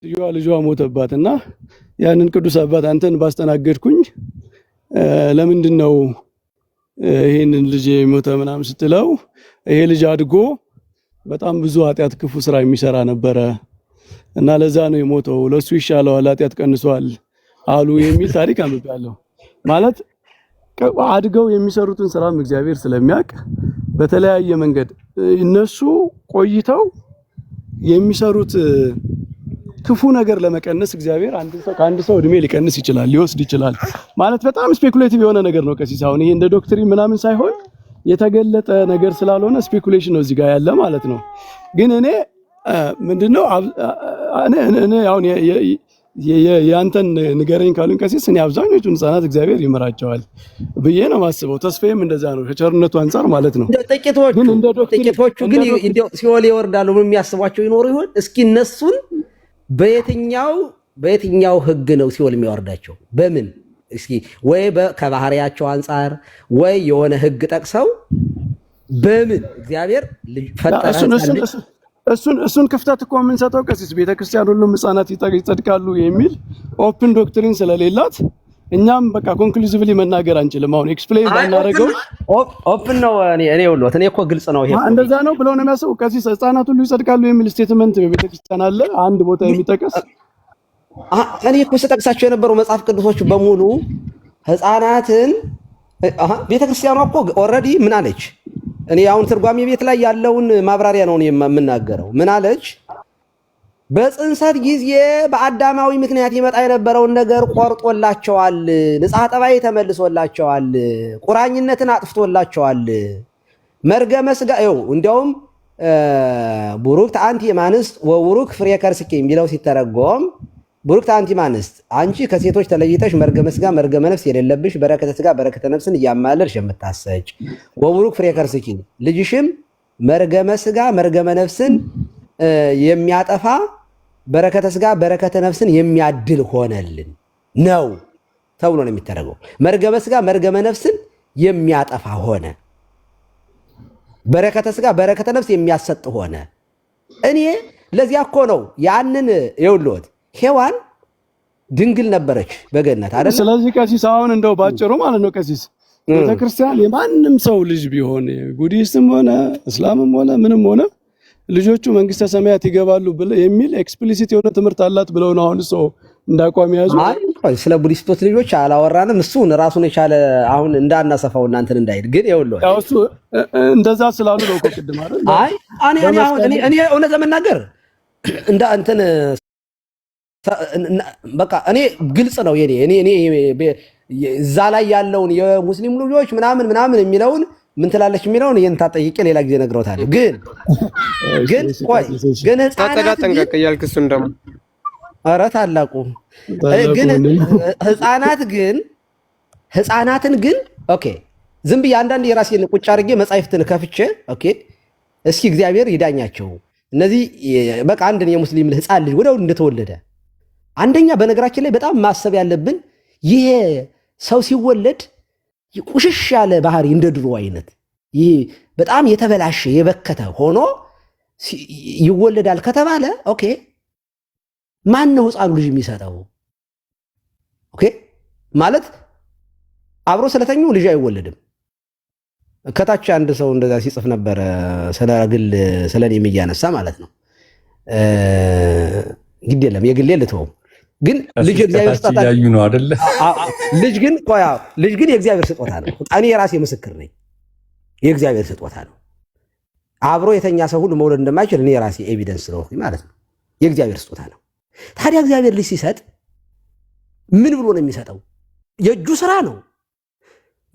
ልጇ ሞተባትና ያንን ቅዱስ አባት አንተን ባስተናገድኩኝ ለምንድን ነው ይሄንን ልጅ ሞተ ምናምን ስትለው ይሄ ልጅ አድጎ በጣም ብዙ ኃጢአት ክፉ ስራ የሚሰራ ነበረ እና ለዛ ነው የሞተው፣ ለሱ ይሻለዋል ኃጢአት ቀንሷል አሉ የሚል ታሪክ አንብቤያለሁ። ማለት አድገው የሚሰሩትን ስራም እግዚአብሔር ስለሚያውቅ በተለያየ መንገድ እነሱ ቆይተው የሚሰሩት ክፉ ነገር ለመቀነስ እግዚአብሔር ከአንድ ሰው እድሜ ሊቀንስ ይችላል፣ ሊወስድ ይችላል። ማለት በጣም ስፔኩሌቲቭ የሆነ ነገር ነው ቀሲስ። አሁን ይሄ እንደ ዶክትሪን ምናምን ሳይሆን የተገለጠ ነገር ስላልሆነ ስፔኩሌሽን ነው እዚህ ጋር ያለ ማለት ነው። ግን እኔ ምንድነው እኔ አሁን ያንተን ንገረኝ ካሉኝ ቀሲስ እኔ አብዛኞቹን ህፃናት እግዚአብሔር ይመራቸዋል ብዬ ነው ማስበው። ተስፋዬም እንደዛ ነው ከቸርነቱ አንፃር ማለት ነው። ጥቂቶቹ ግን ሲኦል ይወርዳሉ የሚያስቧቸው ይኖሩ ይሆን? እስኪ እነሱን በየትኛው ህግ ነው ሲኦል የሚያወርዳቸው? በምን እስኪ ወይ ከባህሪያቸው አንፃር ወይ የሆነ ህግ ጠቅሰው በምን እግዚአብሔር ፈጠረ? እሱን ክፍተት እኮ የምንሰጠው ቀሲስ ቤተክርስቲያን ሁሉም ህፃናት ይጸድቃሉ የሚል ኦፕን ዶክትሪን ስለሌላት እኛም በቃ ኮንክሉሲቭሊ መናገር አንችልም። አሁን ኤክስፕሌን ባናረገው ኦፕን ነው። እኔ ሁሉ እኔ እኮ ግልጽ ነው። ይሄ እንደዛ ነው ብለው ነው የሚያስቡ ቀሲስ። ህፃናት ሁሉ ይጸድቃሉ የሚል ስቴትመንት በቤተክርስቲያን አለ አንድ ቦታ የሚጠቀስ? እኔ እኮ ስጠቅሳቸው የነበረው መጽሐፍ ቅዱሶች በሙሉ ህፃናትን ቤተክርስቲያኗ እኮ ኦልሬዲ ምን አለች? እኔ አሁን ትርጓሜ ቤት ላይ ያለውን ማብራሪያ ነው የምናገረው። ምን አለች? በጽንሰት ጊዜ በአዳማዊ ምክንያት ይመጣ የነበረውን ነገር ቆርጦላቸዋል፣ ንጽሐ ጠባይ ተመልሶላቸዋል፣ ቁራኝነትን አጥፍቶላቸዋል። መርገመ ሥጋ እንዲያውም ቡሩክት አንቲ እማንስት ወቡሩክ ፍሬ ከርስኪ የሚለው ሲተረጎም ቡሩክት አንቲ እማንስት አንቺ ከሴቶች ተለይተሽ መርገመ ሥጋ መርገመ ነፍስ የሌለብሽ በረከተ ሥጋ በረከተ ነፍስን እያማለልሽ የምታሰጭ፣ ወቡሩክ ፍሬ ከርስኪ ልጅሽም መርገመ ሥጋ መርገመ ነፍስን የሚያጠፋ በረከተ ሥጋ በረከተ ነፍስን የሚያድል ሆነልን ነው ተብሎ ነው የሚተረገው። መርገመ ሥጋ መርገመ ነፍስን የሚያጠፋ ሆነ፣ በረከተ ሥጋ በረከተ ነፍስ የሚያሰጥ ሆነ። እኔ ለዚያ እኮ ነው ያንን የውሎት ሔዋን ድንግል ነበረች በገነት አይደል? ስለዚህ ቀሲስ አሁን እንደው ባጭሩ ማለት ነው ቀሲስ ቤተክርስቲያን የማንም ሰው ልጅ ቢሆን ቡዲስትም ሆነ እስላምም ሆነ ምንም ሆነ ልጆቹ መንግስተ ሰማያት ይገባሉ የሚል ኤክስፕሊሲት የሆነ ትምህርት አላት ብለው ነው አሁን ሰው እንዳቋም ያዙ። ስለ ቡዲስቶች ልጆች አላወራንም። እሱን ራሱን የቻለ አሁን እንዳናሰፋው እናንተን እንዳይል ግን ይኸውልህ ያው እሱ እንደዛ ስላሉ ነው እኮ ቅድም አይደል? እኔ እውነት ለመናገር እንደ እንትን በቃ እኔ ግልጽ ነው እኔ እዛ ላይ ያለውን የሙስሊም ልጆች ምናምን የሚለውን ምን ትላለች የሚለውን ይንታ ጠይቄ ሌላ ጊዜ ነግሮታል። ግን ተጠንቀቅ እያልክ እሱን ደግሞ ኧረ ታላቁ ግን ህፃናትን ግን ኦኬ ዝም ብዬ አንዳንድ የራሴን ቁጭ አድርጌ መጻሕፍትን ከፍቼ ኦኬ እስኪ እግዚአብሔር ይዳኛቸው እነዚህ በቃ አንድን የሙስሊም ህፃን ልጅ ወዲያው እንደተወለደ አንደኛ በነገራችን ላይ በጣም ማሰብ ያለብን ይሄ ሰው ሲወለድ ቁሽሽ ያለ ባህሪ እንደ ድሮ አይነት ይሄ በጣም የተበላሸ የበከተ ሆኖ ይወለዳል ከተባለ ኦኬ ማን ነው ህፃኑ ልጅ የሚሰጠው? ኦኬ ማለት አብሮ ስለተኙ ልጅ አይወለድም። ከታች አንድ ሰው እንደዛ ሲጽፍ ነበር ስለኔም እያነሳ ማለት ነው። ግድ የለም የግሌ ልተው። ግን ልጅ እግዚአብሔር ስጦታ ነው አይደለ? ልጅ ግን የእግዚአብሔር ስጦታ ነው። እኔ የራሴ ምስክር ነኝ። የእግዚአብሔር ስጦታ ነው። አብሮ የተኛ ሰው ሁሉ መውለድ እንደማይችል እኔ የራሴ ኤቪደንስ ነው ማለት ነው። የእግዚአብሔር ስጦታ ነው። ታዲያ እግዚአብሔር ልጅ ሲሰጥ ምን ብሎ ነው የሚሰጠው? የእጁ ስራ ነው።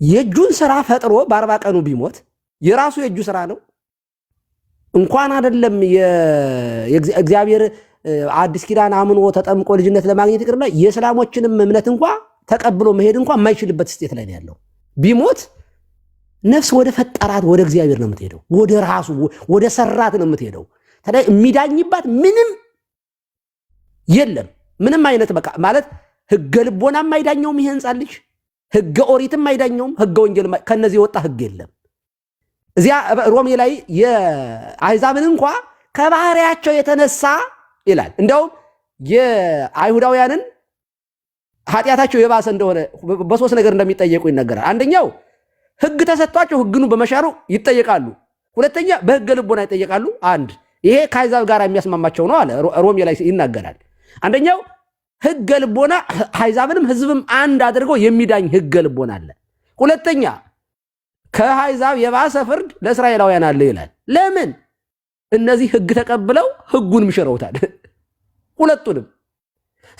የእጁን ስራ ፈጥሮ በ40 ቀኑ ቢሞት የራሱ የእጁ ስራ ነው። እንኳን አይደለም የእግዚአብሔር አዲስ ኪዳን አምኖ ተጠምቆ ልጅነት ለማግኘት ይቅርና የእስላሞችንም እምነት እንኳን ተቀብሎ መሄድ እንኳን የማይችልበት ስቴት ላይ ነው ያለው። ቢሞት ነፍስ ወደ ፈጠራት ወደ እግዚአብሔር ነው የምትሄደው፣ ወደ ራሱ ወደ ሰራት ነው የምትሄደው። ታዲያ የሚዳኝባት ምንም የለም። ምንም አይነት በቃ ማለት ህገ ልቦናም አይዳኘውም። ይሄ ህፃን ልጅ ህገ ኦሪትም አይዳኘውም። ህገ ወንጌል ከነዚህ የወጣ ህግ የለም። እዚያ ሮሜ ላይ የአሕዛብን እንኳን ከባህሪያቸው የተነሳ ይላል። እንደውም የአይሁዳውያንን ኃጢአታቸው የባሰ እንደሆነ በሶስት ነገር እንደሚጠየቁ ይነገራል። አንደኛው ሕግ ተሰጥቷቸው ሕግኑ በመሻሩ ይጠየቃሉ። ሁለተኛ በሕገ ልቦና ይጠየቃሉ። አንድ ይሄ ከአሕዛብ ጋር የሚያስማማቸው ነው አለ ሮሜ ላይ ይናገራል። አንደኛው ሕገ ልቦና አሕዛብንም ሕዝብም አንድ አድርገው የሚዳኝ ሕገ ልቦና አለ። ሁለተኛ ከአሕዛብ የባሰ ፍርድ ለእስራኤላውያን አለ ይላል። ለምን? እነዚህ ሕግ ተቀብለው ሕጉንም ሽረውታል ሁለቱንም።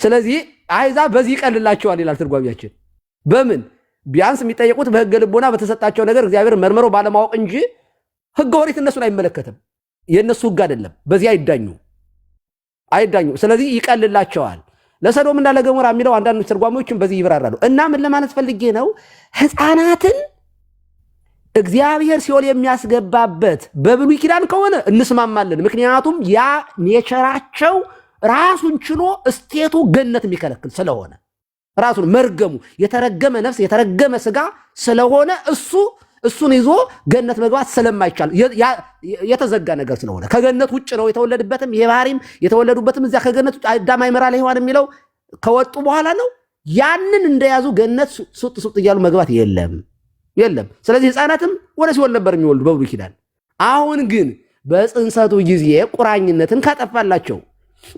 ስለዚህ አሕዛብ በዚህ ይቀልላቸዋል ይላል ትርጓሚያችን። በምን? ቢያንስ የሚጠየቁት በሕገ ልቦና በተሰጣቸው ነገር እግዚአብሔር መርምረው ባለማወቅ እንጂ ሕገ ኦሪት እነሱን አይመለከትም። የእነሱ ሕግ አይደለም። በዚህ አይዳኙ። ስለዚህ ይቀልላቸዋል። ለሰዶምና ለገሞራ የሚለው አንዳንድ ትርጓሚዎችን በዚህ ይብራራሉ። እና ምን ለማለት ፈልጌ ነው? ሕፃናትን እግዚአብሔር ሲኦል የሚያስገባበት በብሉይ ኪዳን ከሆነ እንስማማለን። ምክንያቱም ያ ኔቸራቸው ራሱን ችሎ እስቴቱ ገነት የሚከለክል ስለሆነ ራሱን መርገሙ የተረገመ ነፍስ የተረገመ ስጋ ስለሆነ እሱን ይዞ ገነት መግባት ስለማይቻል የተዘጋ ነገር ስለሆነ ከገነት ውጭ ነው የተወለድበትም የባህሪም የተወለዱበትም እዚያ ከገነት ውጭ አዳም አይመራ ለሔዋን የሚለው ከወጡ በኋላ ነው። ያንን እንደያዙ ገነት ሱጥ እያሉ መግባት የለም። ስለዚህ ሕፃናትም ወደ ሲኦል ነበር የሚወልዱ በብሉይ ኪዳን። አሁን ግን በጽንሰቱ ጊዜ ቁራኝነትን ካጠፋላቸው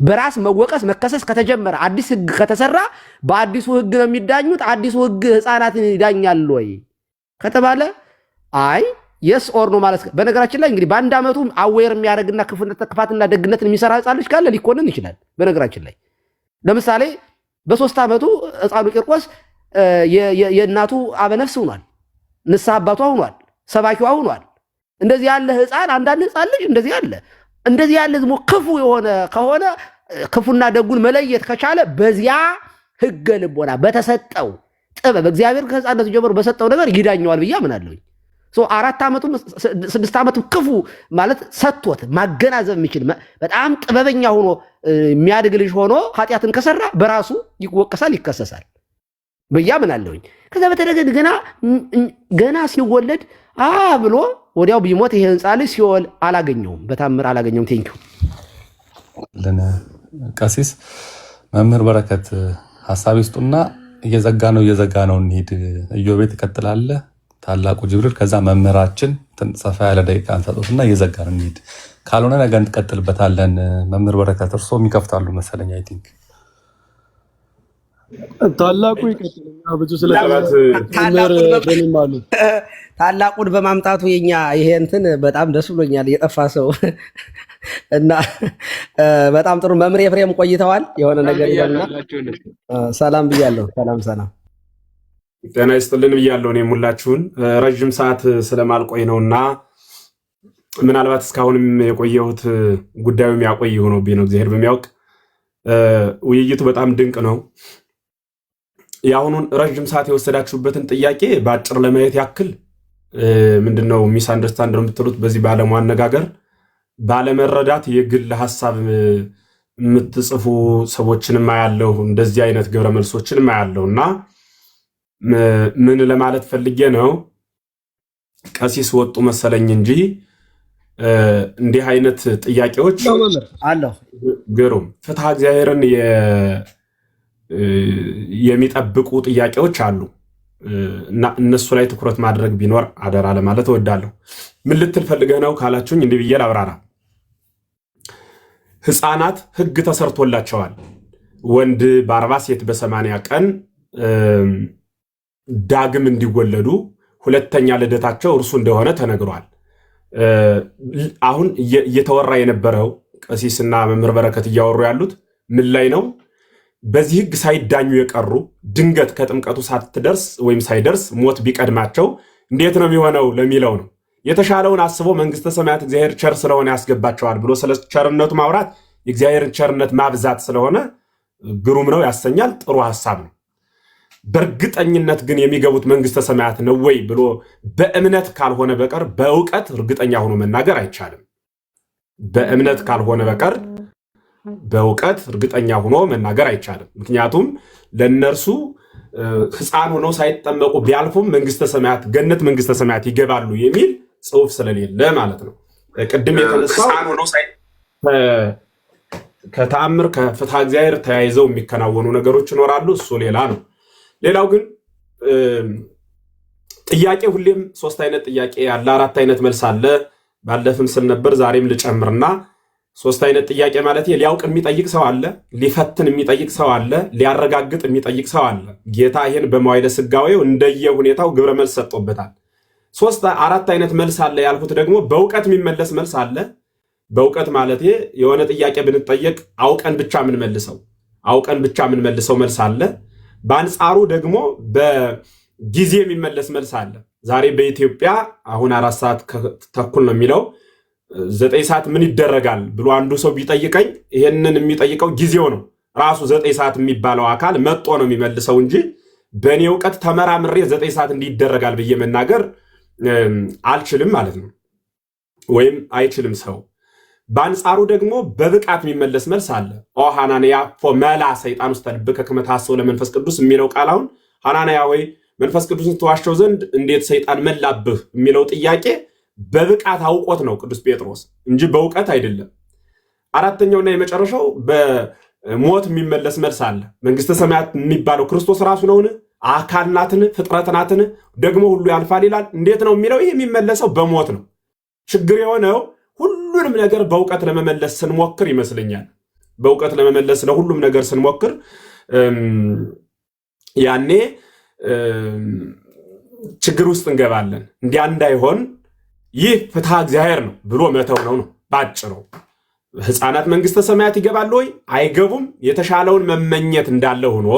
በራስ መወቀስ መከሰስ ከተጀመረ አዲስ ሕግ ከተሰራ በአዲሱ ሕግ ነው የሚዳኙት። አዲሱ ሕግ ሕፃናትን ይዳኛል ወይ ከተባለ አይ የስ ኦር ነው ማለት። በነገራችን ላይ እንግዲህ በአንድ ዓመቱ አዌር የሚያደርግና ክፋትና ደግነትን የሚሰራ ሕፃን ልጅ ካለ ሊኮንን ይችላል። በነገራችን ላይ ለምሳሌ በ3 ዓመቱ ሕፃኑ ቂርቆስ የእናቱ አበነፍስ ሆኗል፣ ንስሐ አባቷ ሆኗል፣ ሰባኪዋ ሆኗል። እንደዚህ ያለ ሕፃን አንዳንድ ሕፃን ልጅ እንደዚህ ያለ ዝሞ ክፉ የሆነ ከሆነ ክፉና ደጉን መለየት ከቻለ በዚያ ሕገ ልቦና በተሰጠው ጥበብ እግዚአብሔር ከሕፃንነቱ ጀምሮ በሰጠው ነገር ይዳኘዋል ብዬ አምናለሁኝ። 4 ዓመቱም 6 ዓመቱም ክፉ ማለት ሰጥቶት ማገናዘብ የሚችል በጣም ጥበበኛ ሆኖ የሚያድግ ልጅ ሆኖ ኃጢአትን ከሰራ በራሱ ይወቀሳል፣ ይከሰሳል ብዬ አምናለሁኝ። ከዛ በተደገድ ገና ሲወለድ ብሎ ወዲያው ቢሞት ይሄ ሕፃን ልጅ ሲኦል አላገኘውም፣ በታምር አላገኘውም። ቴንኪው ቀሲስ መምህር በረከት ሐሳብ ይስጡና እየዘጋ ነው እንሂድ። ኢዮቤት ትቀጥላለህ፣ ታላቁ ጅብሪል፣ ከዛ መምህራችን ሰፋ ያለ ደቂቃ እንሰጡትና እየዘጋን እንሂድ። ካልሆነ ነገ እንቀጥልበታለን። መምህር በረከት እርስዎም ይከፍታሉ መሰለኝ። አይ ቲንክ ታላቁ ይቀጥልና ብዙ ታላቁን በማምጣቱ የኛ ይሄ እንትን በጣም ደስ ብሎኛል። የጠፋ ሰው እና በጣም ጥሩ መምህር ኤፍሬም ቆይተዋል። የሆነ ነገር ይላልና ሰላም ብያለሁ። ሰላም ጤና ይስጥልን ብያለሁ። እኔም ሁላችሁን ረጅም ሰዓት ስለማልቆይ ነውና ምናልባት እስካሁንም የቆየሁት ጉዳዩም ያቆይ ሆኖብኝ ነው። እግዚአብሔር በሚያውቅ ውይይቱ በጣም ድንቅ ነው። የአሁኑን ረጅም ሰዓት የወሰዳችሁበትን ጥያቄ በአጭር ለማየት ያክል ምንድነው ሚስ አንደርስታንድ ነው የምትሉት? በዚህ ባለሙ አነጋገር ባለመረዳት የግል ሐሳብ የምትጽፉ ሰዎችንም አያለሁ። እንደዚህ አይነት ግብረ መልሶችንም አያለሁና ምን ለማለት ፈልጌ ነው፣ ቀሲስ ወጡ መሰለኝ እንጂ እንዲህ አይነት ጥያቄዎች አለው ግሩም ፍትሐ እግዚአብሔርን የሚጠብቁ ጥያቄዎች አሉ እና እነሱ ላይ ትኩረት ማድረግ ቢኖር አደራ ለማለት እወዳለሁ። ምን ልትል ፈልገህ ነው ካላችሁኝ እንዲህ ብዬ ላብራራ። ሕፃናት ሕግ ተሰርቶላቸዋል። ወንድ በ40 ሴት በ80 ቀን ዳግም እንዲወለዱ ሁለተኛ ልደታቸው እርሱ እንደሆነ ተነግሯል። አሁን እየተወራ የነበረው ቀሲስና መምህር በረከት እያወሩ ያሉት ምን ላይ ነው? በዚህ ሕግ ሳይዳኙ የቀሩ ድንገት ከጥምቀቱ ሳትደርስ ወይም ሳይደርስ ሞት ቢቀድማቸው እንዴት ነው የሚሆነው ለሚለው ነው። የተሻለውን አስቦ መንግስተ ሰማያት እግዚአብሔር ቸር ስለሆነ ያስገባቸዋል ብሎ ስለ ቸርነቱ ማውራት የእግዚአብሔርን ቸርነት ማብዛት ስለሆነ ግሩም ነው፣ ያሰኛል፣ ጥሩ ሐሳብ ነው። በእርግጠኝነት ግን የሚገቡት መንግስተ ሰማያት ነው ወይ ብሎ በእምነት ካልሆነ በቀር በእውቀት እርግጠኛ ሆኖ መናገር አይቻልም። በእምነት ካልሆነ በቀር በእውቀት እርግጠኛ ሆኖ መናገር አይቻልም። ምክንያቱም ለነርሱ ሕፃን ሆነው ሳይጠመቁ ቢያልፉም መንግስተ ሰማያት ገነት መንግስተ ሰማያት ይገባሉ የሚል ጽሑፍ ስለሌለ ማለት ነው። ቅድም የተነሳው ከተአምር ከፍትሐ እግዚአብሔር ተያይዘው የሚከናወኑ ነገሮች ይኖራሉ። እሱ ሌላ ነው። ሌላው ግን ጥያቄ ሁሌም 3 አይነት ጥያቄ አለ፣ 4 አይነት መልስ አለ። ባለፍም ስል ነበር ዛሬም ልጨምርና 3 አይነት ጥያቄ ማለት ሊያውቅ የሚጠይቅ ሰው አለ፣ ሊፈትን የሚጠይቅ ሰው አለ፣ ሊያረጋግጥ የሚጠይቅ ሰው አለ። ጌታ ይህን በመዋዕለ ሥጋዌው እንደየ ሁኔታው ግብረ መልስ ሰጥቶበታል። 4 አይነት መልስ አለ ያልኩት ደግሞ በእውቀት የሚመለስ መልስ አለ። በእውቀት ማለት የሆነ ጥያቄ ብንጠየቅ አውቀን ብቻ የምንመልሰው መልስ አለ። በአንጻሩ ደግሞ በጊዜ የሚመለስ መልስ አለ። ዛሬ በኢትዮጵያ አሁን 4 ሰዓት ተኩል ነው የሚለው 9 ሰዓት ምን ይደረጋል ብሎ አንዱ ሰው ቢጠይቀኝ ይሄንን የሚጠይቀው ጊዜው ነው። ራሱ 9 ሰዓት የሚባለው አካል መጥቶ ነው የሚመልሰው እንጂ በእኔ እውቀት ተመራምሬ 9 ሰዓት እንዲደረጋል ብዬ መናገር አልችልም ማለት ነው፣ ወይም አይችልም ሰው። በአንጻሩ ደግሞ በብቃት የሚመለስ መልስ አለ። ኦ ሐናንያ ፎመላ ሰይጣን ውስጥ ልብከ ከመ ታሐስሶ ለመንፈስ ቅዱስ የሚለው ቃል አሁን ሐናንያ ወይ መንፈስ ቅዱስን ተዋሸው ዘንድ እንዴት ሰይጣን መላብህ የሚለው ጥያቄ በብቃት አውቆት ነው ቅዱስ ጴጥሮስ እንጂ በእውቀት አይደለም። 4ኛውና የመጨረሻው በሞት የሚመለስ መልስ አለ። መንግስተ ሰማያት የሚባለው ክርስቶስ ራሱ ነውን? አካል ናትን? ፍጥረት ናትን? ደግሞ ሁሉ ያልፋል ይላል። እንዴት ነው የሚለው? ይህ የሚመለሰው በሞት ነው። ችግር የሆነው ሁሉንም ነገር በእውቀት ለመመለስ ስንሞክር ይመስለኛል። በእውቀት ለመመለስ ለሁሉም ነገር ስንሞክር ያኔ ችግር ውስጥ እንገባለን። እንዲያ እንዳይሆን ይህ ፍትሐ እግዚአብሔር ነው ብሎ መተው ነው ባጭሩ። ሕፃናት መንግስተ ሰማያት ይገባሉ ወይ? አይገቡም። የተሻለውን መመኘት እንዳለ ሆኖ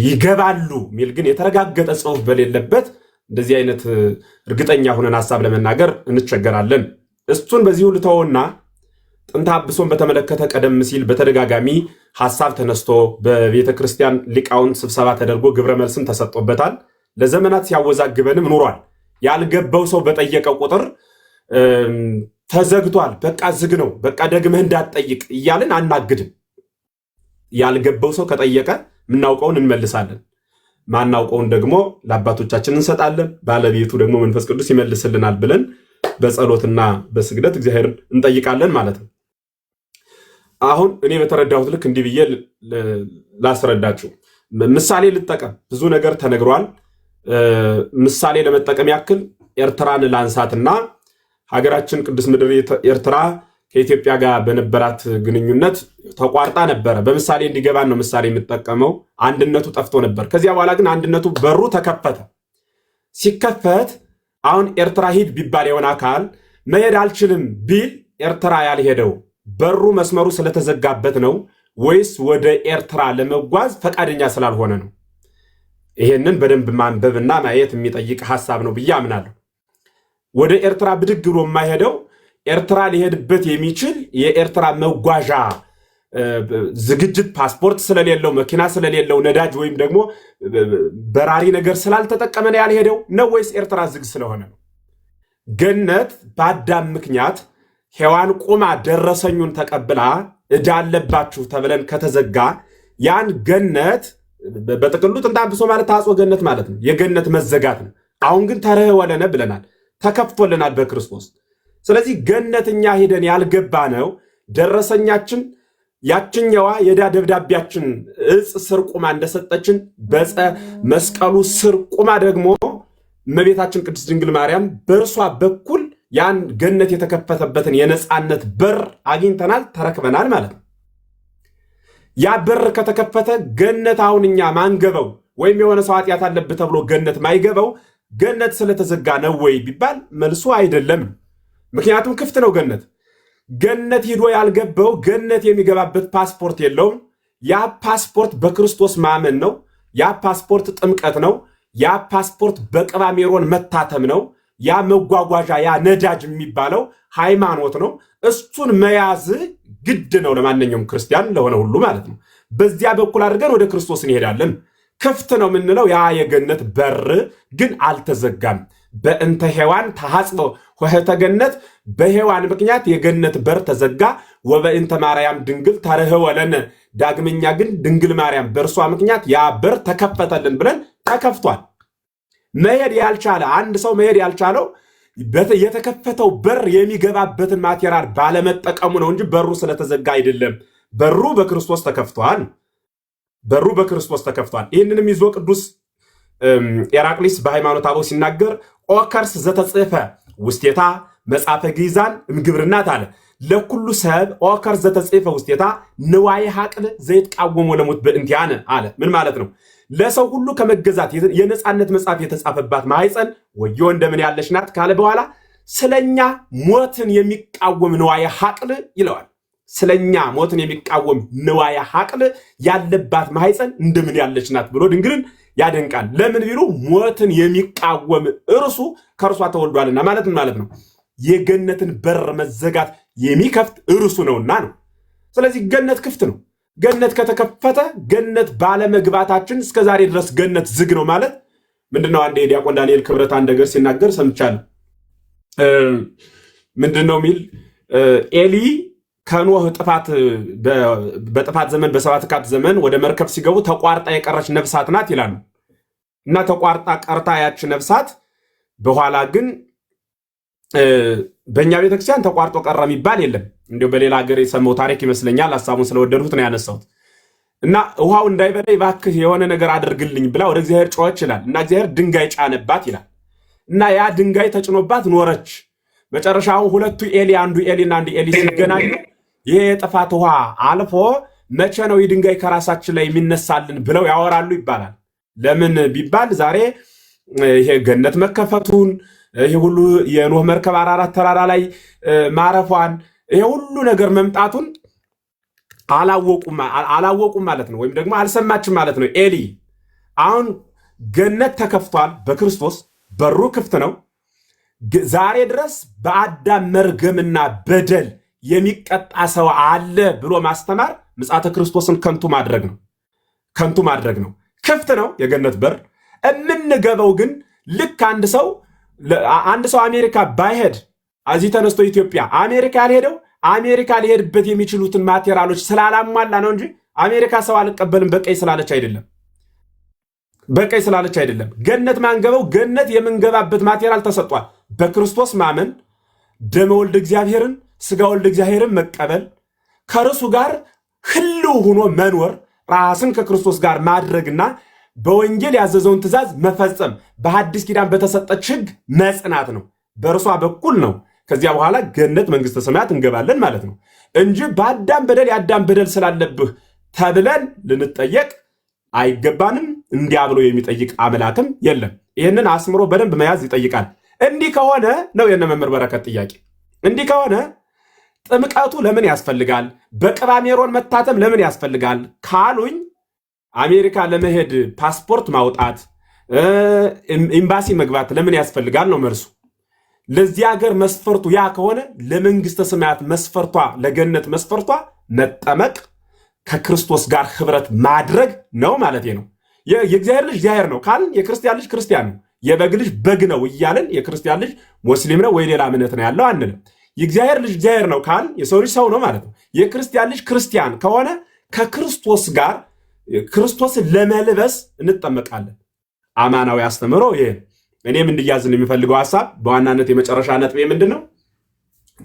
ይገባሉ ሚል ግን የተረጋገጠ ጽሑፍ በሌለበት እንደዚህ አይነት እርግጠኛ ሆነን ሐሳብ ለመናገር እንቸገራለን። እሱን በዚሁ ልተውና ጥንተ አብሶን በተመለከተ ቀደም ሲል በተደጋጋሚ ሐሳብ ተነስቶ በቤተ ክርስቲያን ሊቃውንት ስብሰባ ተደርጎ ግብረ መልስም ተሰጥቶበታል። ለዘመናት ሲያወዛግበንም ኑሯል። ያልገባው ሰው በጠየቀው ቁጥር ተዘግቷል፣ በቃ ዝግ ነው፣ በቃ ደግመህ እንዳትጠይቅ እያልን አናግድም። ያልገባው ሰው ከጠየቀ የምናውቀውን እንመልሳለን፣ ማናውቀውን ደግሞ ለአባቶቻችን እንሰጣለን። ባለቤቱ ደግሞ መንፈስ ቅዱስ ይመልስልናል ብለን በጸሎትና በስግደት እግዚአብሔርን እንጠይቃለን ማለት ነው። አሁን እኔ በተረዳሁት ልክ እንዲህ ብዬ ላስረዳችሁ። ምሳሌ ልጠቀም። ብዙ ነገር ተነግሯል። ምሳሌ ለመጠቀም ያክል ኤርትራን ላንሳትና ሀገራችን ቅዱስ ምድር ኤርትራ ከኢትዮጵያ ጋር በነበራት ግንኙነት ተቋርጣ ነበረ። በምሳሌ እንዲገባን ነው ምሳሌ የምጠቀመው። አንድነቱ ጠፍቶ ነበር። ከዚያ በኋላ ግን አንድነቱ በሩ ተከፈተ። ሲከፈት አሁን ኤርትራ ሂድ ቢባል የሆነ አካል መሄድ አልችልም ቢል ኤርትራ ያልሄደው በሩ መስመሩ ስለተዘጋበት ነው ወይስ ወደ ኤርትራ ለመጓዝ ፈቃደኛ ስላልሆነ ነው? ይሄንን በደንብ ማንበብና ማየት የሚጠይቅ ሐሳብ ነው ብዬ አምናለሁ። ወደ ኤርትራ ብድግ ብሎ የማይሄደው ኤርትራ ሊሄድበት የሚችል የኤርትራ መጓዣ ዝግጅት ፓስፖርት ስለሌለው፣ መኪና ስለሌለው፣ ነዳጅ ወይም ደግሞ በራሪ ነገር ስላልተጠቀመ ነው ያልሄደው ነው ወይስ ኤርትራ ዝግ ስለሆነ ነው? ገነት በአዳም ምክንያት ሔዋን ቁማ ደረሰኙን ተቀብላ ዕዳ አለባችሁ ተብለን ከተዘጋ ያን ገነት በጥቅሉ ጥንተ አብሶ ማለት ታጽወ ገነት ማለት ነው፣ የገነት መዘጋት ነው። አሁን ግን ተርኅወለነ ብለናል፣ ተከፍቶልናል በክርስቶስ። ስለዚህ ገነት እኛ ሄደን ያልገባ ነው ደረሰኛችን ያችኛዋ የዕዳ ደብዳቤያችን እጽ ስር ቁማ እንደሰጠችን በዕፀ መስቀሉ ስር ቁማ ደግሞ እመቤታችን ቅድስት ድንግል ማርያም በእርሷ በኩል ያን ገነት የተከፈተበትን የነፃነት በር አግኝተናል፣ ተረክበናል ማለት ነው። ያ በር ከተከፈተ ገነት አሁን እኛ ማንገበው ወይም የሆነ ሰው ኃጢአት አለብህ ተብሎ ገነት ማይገበው ገነት ስለተዘጋ ነው ወይ ቢባል መልሱ አይደለም። ምክንያቱም ክፍት ነው ገነት። ገነት ሂዶ ያልገባው ገነት የሚገባበት ፓስፖርት የለውም። ያ ፓስፖርት በክርስቶስ ማመን ነው። ያ ፓስፖርት ጥምቀት ነው። ያ ፓስፖርት በቅባ ሜሮን መታተም ነው። ያ መጓጓዣ ያ ነዳጅ የሚባለው ሃይማኖት ነው። እሱን መያዝ ግድ ነው ለማንኛውም ክርስቲያን ለሆነ ሁሉ ማለት ነው። በዚያ በኩል አድርገን ወደ ክርስቶስ እንሄዳለን። ክፍት ነው የምንለው ያ የገነት በር ግን አልተዘጋም። በእንተ ሔዋን ተሐጽቦ ኆኅተ ገነት፣ በሔዋን ምክንያት የገነት በር ተዘጋ። ወበእንተ ማርያም ድንግል ተርኅወለነ፣ ዳግመኛ ግን ድንግል ማርያም በእርሷ ምክንያት ያ በር ተከፈተልን ብለን ተከፍቷል። መሄድ ያልቻለ አንድ ሰው መሄድ ያልቻለው የተከፈተው በር የሚገባበትን ማቴሪያል ባለመጠቀሙ ነው እንጂ በሩ ስለተዘጋ አይደለም። በሩ በክርስቶስ ተከፍቷል። በሩ በክርስቶስ ተከፍቷል። ይህንንም ይዞ ቅዱስ ኤራቅሊስ በሃይማኖት አበው ሲናገር ኦከርስ ዘተጽፈ ውስቴታ መጽሐፈ ግይዛን እምግብርናት አለ ለኩሉ ሰብ ኦከርስ ዘተጽፈ ውስቴታ ንዋይ ሐቅል ዘይትቃወሙ ለሞት በእንቲያነ አለ። ምን ማለት ነው? ለሰው ሁሉ ከመገዛት የነጻነት መጽሐፍ የተጻፈባት ማይፀን ወዮ እንደምን ያለሽ ናት ካለ በኋላ ስለኛ ሞትን የሚቃወም ንዋይ ሐቅል ይለዋል። ስለኛ ሞትን የሚቃወም ንዋይ ሐቅል ያለባት ማይፀን እንደምን ያለች ናት ብሎ ድንግልን ያደንቃል። ለምን ቢሉ ሞትን የሚቃወም እርሱ ከእርሷ ተወልዷልና ማለት ነው። የገነትን በር መዘጋት የሚከፍት እርሱ ነውና ነው። ስለዚህ ገነት ክፍት ነው። ገነት ከተከፈተ ገነት ባለመግባታችን እስከ ዛሬ ድረስ ገነት ዝግ ነው ማለት ምንድነው? አንድ የዲያቆን ዳንኤል ክብረት አንድ ነገር ሲናገር ሰምቻለሁ። ምንድነው ሚል ኤሊ ከኖህ ጥፋት በጥፋት ዘመን በሰባት ካት ዘመን ወደ መርከብ ሲገቡ ተቋርጣ የቀረች ነፍሳት ናት ይላሉ። እና ተቋርጣ ቀርታ ያች ነፍሳት በኋላ ግን በእኛ ቤተክርስቲያን ተቋርጦ ቀረ የሚባል የለም። እንዲሁ በሌላ ሀገር የሰማው ታሪክ ይመስለኛል። ሐሳቡን ስለወደድሁት ነው ያነሳሁት። እና ውሃው እንዳይበላ እባክህ የሆነ ነገር አድርግልኝ ብላ ወደ እግዚአብሔር ጮኸች ይላል። እና እግዚአብሔር ድንጋይ ጫነባት ይላል። እና ያ ድንጋይ ተጭኖባት ኖረች። መጨረሻው ሁለቱ ኤሊ አንዱ ኤሊና አንዱ ኤሊ ሲገናኙ ይሄ የጥፋት ውሃ አልፎ መቼ ነው የድንጋይ ከራሳችን ላይ የሚነሳልን ብለው ያወራሉ ይባላል። ለምን ቢባል ዛሬ ይሄ ገነት መከፈቱን ይሄ ሁሉ የኖህ መርከብ አራራት ተራራ ላይ ማረፏን ይሄ ሁሉ ነገር መምጣቱን አላወቁም ማለት ነው። ወይም ደግሞ አልሰማችም ማለት ነው። ኤሊ አሁን ገነት ተከፍቷል በክርስቶስ በሩ ክፍት ነው። ዛሬ ድረስ በአዳም መርገምና በደል የሚቀጣ ሰው አለ ብሎ ማስተማር ምጽአተ ክርስቶስን ከንቱ ማድረግ ነው። ክፍት ነው የገነት በር። የምንገባው ግን ልክ አንድ ሰው አሜሪካ ባይሄድ እዚህ ተነስቶ ኢትዮጵያ አሜሪካ ያልሄደው አሜሪካ ሊሄድበት የሚችሉትን ማቴሪያሎች ስላላሟላ ነው እንጂ አሜሪካ ሰው አልቀበልም በቀይ ስላለች አይደለም። ገነት ማንገበው ገነት የምንገባበት ማቴሪያል ተሰጥቷል። በክርስቶስ ማመን፣ ደመ ወልድ እግዚአብሔርን ስጋ ወልድ እግዚአብሔርን መቀበል፣ ከርሱ ጋር ህልው ሆኖ መኖር፣ ራስን ከክርስቶስ ጋር ማድረግና በወንጌል ያዘዘውን ትእዛዝ መፈጸም፣ በሐዲስ ኪዳን በተሰጠች ሕግ መጽናት ነው። በእርሷ በኩል ነው ከዚያ በኋላ ገነት መንግስተ ሰማያት እንገባለን ማለት ነው እንጂ በአዳም በደል የአዳም በደል ስላለብህ ተብለን ልንጠየቅ አይገባንም። እንዲያ ብሎ የሚጠይቅ አምላክም የለም። ይህንን አስምሮ በደንብ መያዝ ይጠይቃል። እንዲህ ከሆነ ነው የነ መምህር በረከት ጥያቄ። እንዲህ ከሆነ ጥምቀቱ ለምን ያስፈልጋል? በቅባ ሜሮን መታተም ለምን ያስፈልጋል ካሉኝ አሜሪካ ለመሄድ ፓስፖርት ማውጣት ኤምባሲ መግባት ለምን ያስፈልጋል ነው መልሱ። ለዚህ ሀገር መስፈርቱ ያ ከሆነ ለመንግስተ ሰማያት መስፈርቷ ለገነት መስፈርቷ መጠመቅ ከክርስቶስ ጋር ህብረት ማድረግ ነው ማለት ነው። የእግዚአብሔር ልጅ እግዚአብሔር ነው ካልን የክርስቲያን ልጅ ክርስቲያን ነው፣ የበግ ልጅ በግ ነው እያልን የክርስቲያን ልጅ ሙስሊም ነው ወይ ሌላ እምነት ነው ያለው አንልም። የእግዚአብሔር ልጅ እግዚአብሔር ነው ካልን የሰው ልጅ ሰው ነው ማለት ነው። የክርስቲያን ልጅ ክርስቲያን ከሆነ ከክርስቶስ ጋር ክርስቶስን ለመልበስ እንጠመቃለን። አማናዊ አስተምሮ ይሄ እኔም እንዲያዝን የሚፈልገው ሐሳብ በዋናነት የመጨረሻ ነጥቤ ምንድነው?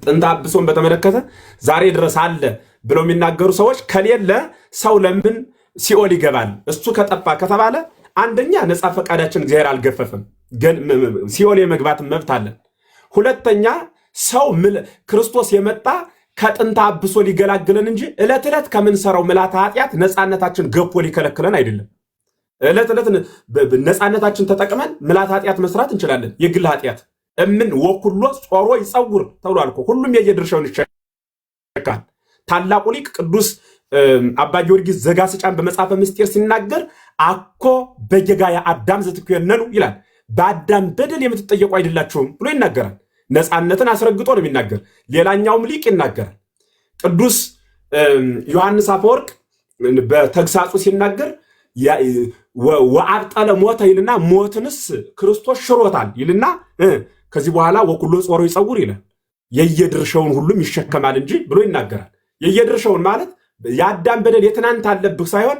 ጥንተ አብሶን በተመለከተ ዛሬ ድረስ አለ ብለው የሚናገሩ ሰዎች ከሌለ ሰው ለምን ሲኦል ይገባል? እሱ ከጠፋ ከተባለ አንደኛ ነፃ ፈቃዳችን እግዚአብሔር አልገፈፈም፣ ሲኦል የመግባት መብት አለን። ሁለተኛ ሰው ክርስቶስ የመጣ ከጥንተ አብሶ ሊገላግለን እንጂ ዕለት ዕለት ከምንሰራው ምልዓተ ኃጢአት ነፃነታችን ገፎ ሊከለክለን አይደለም። ዕለት ዕለት ነፃነታችን ተጠቅመን ምልዓተ ኃጢአት መስራት እንችላለን። የግል ኃጢአት እምን ወኩሎ ጾሮ ይጸውር ተብሏል እኮ። ሁሉም የየድርሻውን ይሸካል። ታላቁ ሊቅ ቅዱስ አባ ጊዮርጊስ ዘጋስጫን በመጽሐፈ ምስጢር ሲናገር አኮ በጌጋየ አዳም ዘትኮነኑ ይላል። በአዳም በደል የምትጠየቁ አይደላችሁም ብሎ ይናገራል። ነፃነትን አስረግጦ ነው የሚናገር። ሌላኛውም ሊቅ ይናገራል። ቅዱስ ዮሐንስ አፈወርቅ በተግሳጹ ሲናገር ወአብጠለ ሞተ ይልና ሞትንስ ክርስቶስ ሽሮታል ይልና ከዚህ በኋላ ወኩሎ ጾሮ ይጸውር ይላል። የየድርሻውን ሁሉም ይሸከማል እንጂ ብሎ ይናገራል። የየድርሻውን ማለት የአዳም በደል የትናንት አለብህ ሳይሆን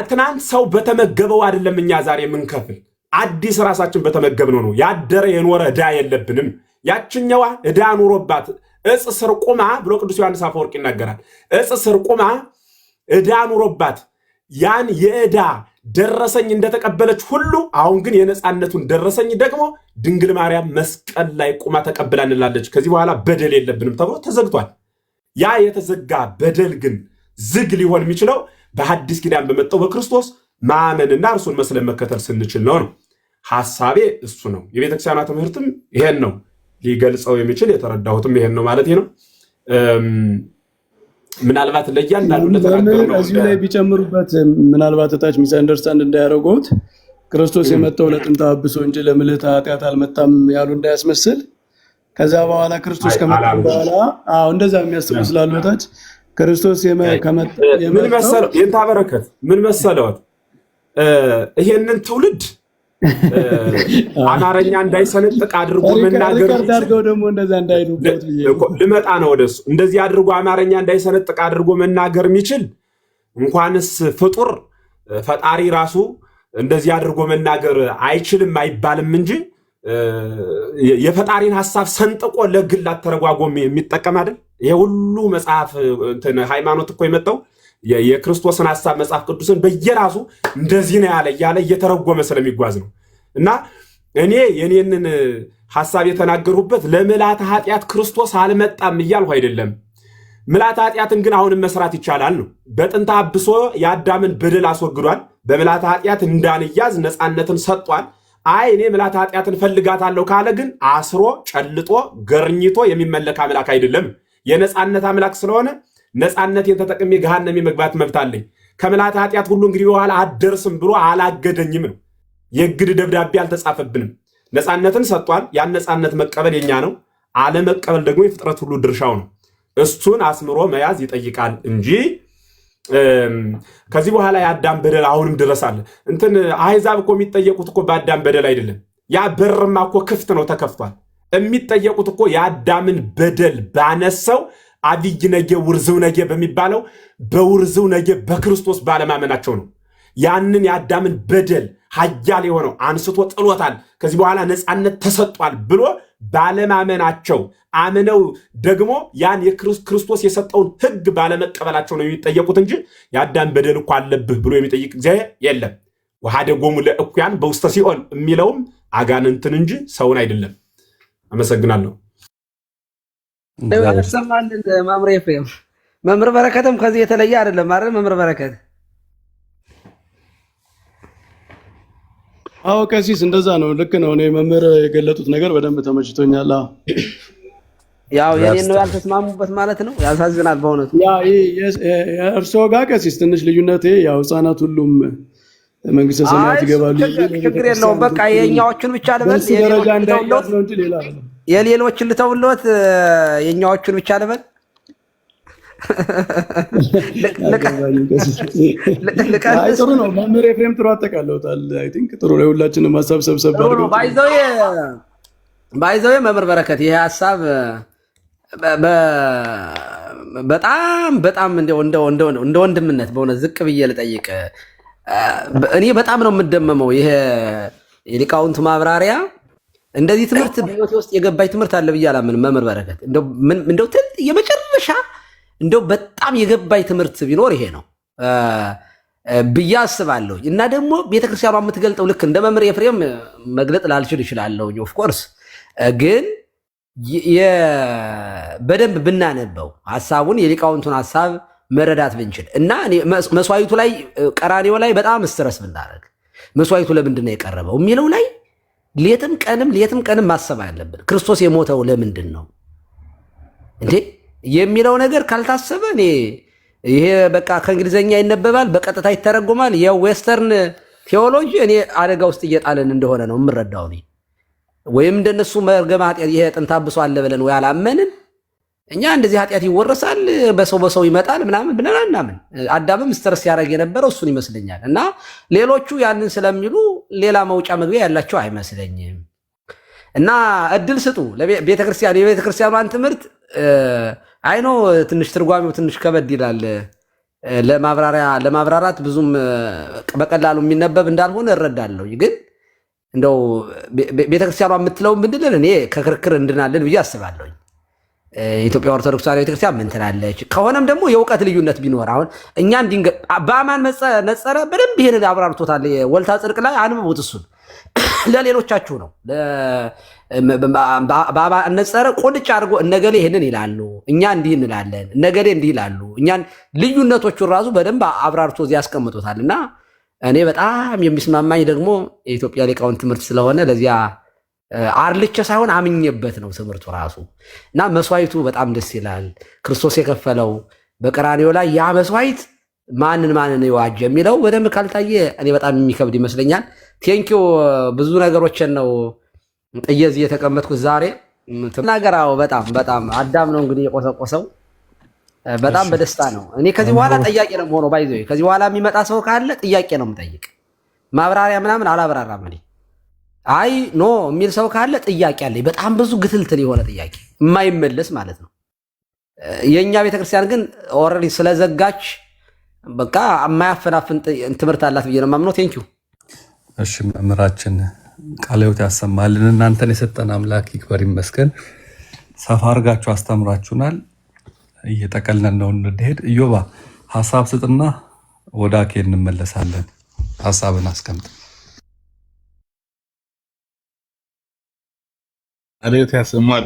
ትናንት ሰው በተመገበው አይደለም እኛ ዛሬ የምንከፍል። አዲስ ራሳችን በተመገብነው ነው። ያደረ የኖረ ዕዳ የለብንም። ያችኛዋ ዕዳ ኑሮባት እጽ ስር ቁማ ብሎ ቅዱስ ዮሐንስ አፈወርቅ ይናገራል። እጽ ስር ቁማ ዕዳ ኑሮባት ያን የዕዳ ደረሰኝ እንደተቀበለች ሁሉ አሁን ግን የነፃነቱን ደረሰኝ ደግሞ ድንግል ማርያም መስቀል ላይ ቁማ ተቀብላ እንላለች። ከዚህ በኋላ በደል የለብንም ተብሎ ተዘግቷል። ያ የተዘጋ በደል ግን ዝግ ሊሆን የሚችለው በሐዲስ ኪዳን በመጣው በክርስቶስ ማመንና እርሱን መስለን መከተል ስንችል ነው። ሐሳቤ እሱ ነው። የቤተክርስቲያኗ ትምህርትም ይሄን ነው ሊገልጸው የሚችል የተረዳሁትም ይሄን ነው ማለት ነው። ምናልባት ለእያንዳንዱ ለተናገረው እዚህ ላይ ቢጨምሩበት ምናልባት ታች ሚስ አንደርስታንድ እንዳያደርጉት ክርስቶስ የመጣው ለጥንተ አብሶ እንጂ ለምልዕተ ኃጢአት አልመጣም ያሉ እንዳያስመስል። ከዛ በኋላ ክርስቶስ ከመጣ በኋላ እንደዛ የሚያስቡ ስላሉ ታች ክርስቶስ ከመጣ ምን መሰለው የእንታ በረከት ምን መሰለዎት ይሄንን ትውልድ አማርኛ እንዳይሰነጥቅ አድርጎ መናገር አድርገው ደግሞ እንደዛ እንዳይሉበት ልመጣ ነው ወደሱ። እንደዚህ አድርጎ አማርኛ እንዳይሰነጥቅ አድርጎ መናገር የሚችል እንኳንስ ፍጡር ፈጣሪ ራሱ እንደዚህ አድርጎ መናገር አይችልም አይባልም እንጂ የፈጣሪን ሐሳብ ሰንጥቆ ለግል አተረጓጎም የሚጠቀም አይደል? ይሄ ሁሉ መጽሐፍ ሃይማኖት እኮ የመጣው የክርስቶስን ሐሳብ መጽሐፍ ቅዱስን በየራሱ እንደዚህ ነው ያለ እያለ እየተረጎመ ስለሚጓዝ ነው። እና እኔ የኔንን ሐሳብ የተናገሩበት ለምልዓተ ኃጢአት ክርስቶስ አልመጣም እያልሁ አይደለም። ምልዓተ ኃጢአትን ግን አሁንም መስራት ይቻላል ነው። በጥንተ አብሶ የአዳምን በደል አስወግዷል። በምልዓተ ኃጢአት እንዳንያዝ ነፃነትን ሰጥቷል። አይ እኔ ምልዓተ ኃጢአትን ፈልጋታለሁ ካለ ግን አስሮ ጨልጦ ገርኝቶ የሚመለክ አምላክ አይደለም። የነፃነት አምላክ ስለሆነ ነፃነቴን ተጠቅሜ ገሃነም የመግባት መብት አለኝ። ከምልዓተ ኃጢአት ሁሉ እንግዲህ በኋላ አደርስም ብሎ አላገደኝም ነው። የግድ ደብዳቤ አልተጻፈብንም። ነፃነትን ሰጥቷል። ያን ነፃነት መቀበል የኛ ነው። አለመቀበል ደግሞ የፍጥረት ሁሉ ድርሻው ነው። እሱን አስምሮ መያዝ ይጠይቃል እንጂ ከዚህ በኋላ የአዳም በደል አሁንም ድረስ አለ። አሕዛብ እኮ የሚጠየቁት እኮ በአዳም በደል አይደለም። ያ በርማ እኮ ክፍት ነው፣ ተከፍቷል። የሚጠየቁት እኮ የአዳምን በደል ባነሰው አብይ ነጌ ውርዝው ነጌ በሚባለው በውርዝው ነጌ በክርስቶስ ባለማመናቸው ነው። ያንን የአዳምን በደል ኃያል የሆነው አንስቶ ጥሎታል፣ ከዚህ በኋላ ነፃነት ተሰጧል ብሎ ባለማመናቸው አምነው ደግሞ ያን የክርስቶስ የሰጠውን ሕግ ባለመቀበላቸው ነው የሚጠየቁት እንጂ የአዳም በደል እኮ አለብህ ብሎ የሚጠይቅ እግዚአብሔር የለም። ወኀደጎሙ ለእኩያን በውስተ ሲኦል የሚለውም አጋንንትን እንጂ ሰውን አይደለም። አመሰግናለሁ። ሰማልን መምህር ኤፍሬም። መምህር በረከትም ከዚህ የተለየ አይደለም አይደል? መምህር በረከት አዎ ቀሲስ እንደዛ ነው። ልክ ነው። እኔ መምህር የገለጡት ነገር በደንብ ተመችቶኛል። ያው የኔን ነው ያልተስማሙበት ማለት ነው። ያሳዝናል በእውነቱ። እርስዎ ጋር ቀሲስ ትንሽ ልዩነት ያው ህፃናት ሁሉም መንግስተ ሰማያት ይገባሉ። ችግር የለውም። በቃ የኛዎቹን ብቻ ልበል፣ የሌሎችን ልተውልዎት፣ የኛዎቹን ብቻ ልበል። ጥሩ ነው። መምህር ኤፍሬም ጥሩ አጠቃለውታል። አይ ቲንክ ጥሩ ነው። ሁላችንም ሀሳብ ሰብሰብ አድርገው ባይዘው መምህር በረከት ይሄ ሀሳብ በጣም እንደ ወንድምነት በእውነት ዝቅ ብዬ ልጠይቅ። እኔ በጣም ነው የምደመመው። ይሄ የሊቃውንቱ ማብራሪያ እንደዚህ ትምህርት በህይወቴ ውስጥ የገባኝ ትምህርት አለ ብዬ አላምንም። መምህር በረከት እንደው የመጨረሻ እንደው በጣም የገባኝ ትምህርት ቢኖር ይሄ ነው ብዬ አስባለሁ። እና ደግሞ ቤተክርስቲያኗ የምትገልጠው ልክ እንደ መምህር ኤፍሬም መግለጥ ላልችል እችላለሁ። ኦፍኮርስ ግን በደንብ ብናነበው ሀሳቡን የሊቃውንቱን ሀሳብ መረዳት ብንችል እና መስዋዕቱ ላይ ቀራኔው ላይ በጣም ስትረስ ብናደርግ መስዋዕቱ ለምንድን ነው የቀረበው የሚለው ላይ ሌትም ቀንም ማሰብ አለብን። ክርስቶስ የሞተው ለምንድን ነው እንዴ የሚለው ነገር ካልታሰበ እኔ ይሄ በቃ ከእንግሊዘኛ ይነበባል፣ በቀጥታ ይተረጎማል። የዌስተርን ቴዎሎጂ እኔ አደጋ ውስጥ እየጣለን እንደሆነ ነው የምረዳው። እኔ ወይም እንደነሱ መርገመ ኃጢአት ይሄ ጥንተ አብሶ አለ ብለን ወይ አላመንን እኛ እንደዚህ ኃጢአት ይወረሳል በሰው ይመጣል ምናምን ብለን አናምን። አዳምም ስትረስ ያደርግ የነበረው እሱን ይመስለኛል። እና ሌሎቹ ያንን ስለሚሉ ሌላ መውጫ መግቢያ ያላቸው አይመስለኝም። እና እድል ስጡ ለቤተክርስቲያን። የቤተክርስቲያኗን ትምህርት አይኖ ትንሽ ትርጓሜው ትንሽ ከበድ ይላል። ለማብራራት ብዙም በቀላሉ የሚነበብ እንዳልሆነ እረዳለሁ። ግን እንደው ቤተክርስቲያኗ የምትለው ምንድን እኔ ከክርክር እንድናለን ብዬ አስባለሁ። የኢትዮጵያ ኦርቶዶክስ ተዋሕዶ ቤተክርስቲያን ምን ትላለች? ከሆነም ደግሞ የእውቀት ልዩነት ቢኖር አሁን እኛ በአማን ነጸረ በደንብ ይሄን አብራርቶታል። ወልታ ጽድቅ ላይ አንብቡት። እሱን ለሌሎቻችሁ ነው። በአማን ነጸረ ቁልጭ አድርጎ እነገሌ ይሄንን ይላሉ፣ እኛ እንዲህ እንላለን፣ እነገሌ እንዲህ ይላሉ። እኛን ልዩነቶቹን ራሱ በደንብ አብራርቶ እዚህ ያስቀምጦታል። እና እኔ በጣም የሚስማማኝ ደግሞ የኢትዮጵያ ሊቃውንት ትምህርት ስለሆነ ለዚያ አርልቼ ሳይሆን አምኜበት ነው ትምህርቱ ራሱ። እና መስዋዕቱ በጣም ደስ ይላል። ክርስቶስ የከፈለው በቀራንዮ ላይ ያ መስዋዕት ማንን ይዋጅ የሚለው በደንብ ካልታየ እኔ በጣም የሚከብድ ይመስለኛል። ቴንኪው ብዙ ነገሮችን ነው ጥዬ እዚህ የተቀመጥኩት ዛሬ ተናገራው። በጣም አዳም ነው እንግዲህ የቆሰቆሰው። በጣም በደስታ ነው። እኔ ከዚህ በኋላ ጥያቄ ነው ሆኖ ባይዘው ከዚህ በኋላ የሚመጣ ሰው ካለ ጥያቄ ነው የምጠይቅ። ማብራሪያ ምናምን አላብራራም እኔ። አይ ኖ የሚል ሰው ካለ ጥያቄ አለ። በጣም ብዙ ግትልትል የሆነ ጥያቄ የማይመለስ ማለት ነው። የኛ ቤተክርስቲያን ግን ኦልሬዲ ስለዘጋች በቃ የማያፈናፍን ትምህርት አላት ብዬ ነው የማምነው። ቴንኪው። እሺ መምህራችን ቃለ ሕይወት ያሰማልን። እናንተን የሰጠን አምላክ ይክበር ይመስገን። ሰፋ አድርጋችሁ አስተምራችሁናል። እየጠቀልነን ነው እንድንሄድ። ኢዮባ ሀሳብ ስጥና ወደ አኬ እንመለሳለን። ሀሳብን አስቀምጥ። ቃለ ሕይወት ያሰማል።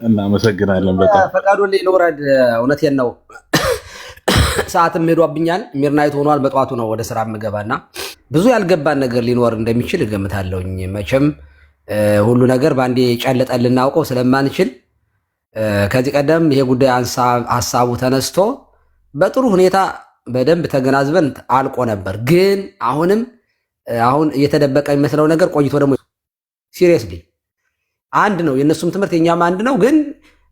እናመሰግናለን። በጣም ፈቃዱልኝ ልውረድ። እውነቴን ነው። ሰዓትም ሄዷብኛል። ሚድናይት ሆኗል። በጠዋቱ ነው ወደ ስራ የምገባና ብዙ ያልገባን ነገር ሊኖር እንደሚችል እገምታለሁኝ። መቼም ሁሉ ነገር በአንዴ ጨልጠን ልናውቀው ስለማንችል ከዚህ ቀደም ይሄ ጉዳይ ሀሳቡ ተነስቶ በጥሩ ሁኔታ በደንብ ተገናዝበን አልቆ ነበር። ግን አሁን እየተደበቀ የሚመስለው ነገር ቆይቶ ደግሞ ሲሪየስሊ አንድ ነው። የእነሱም ትምህርት የኛም አንድ ነው። ግን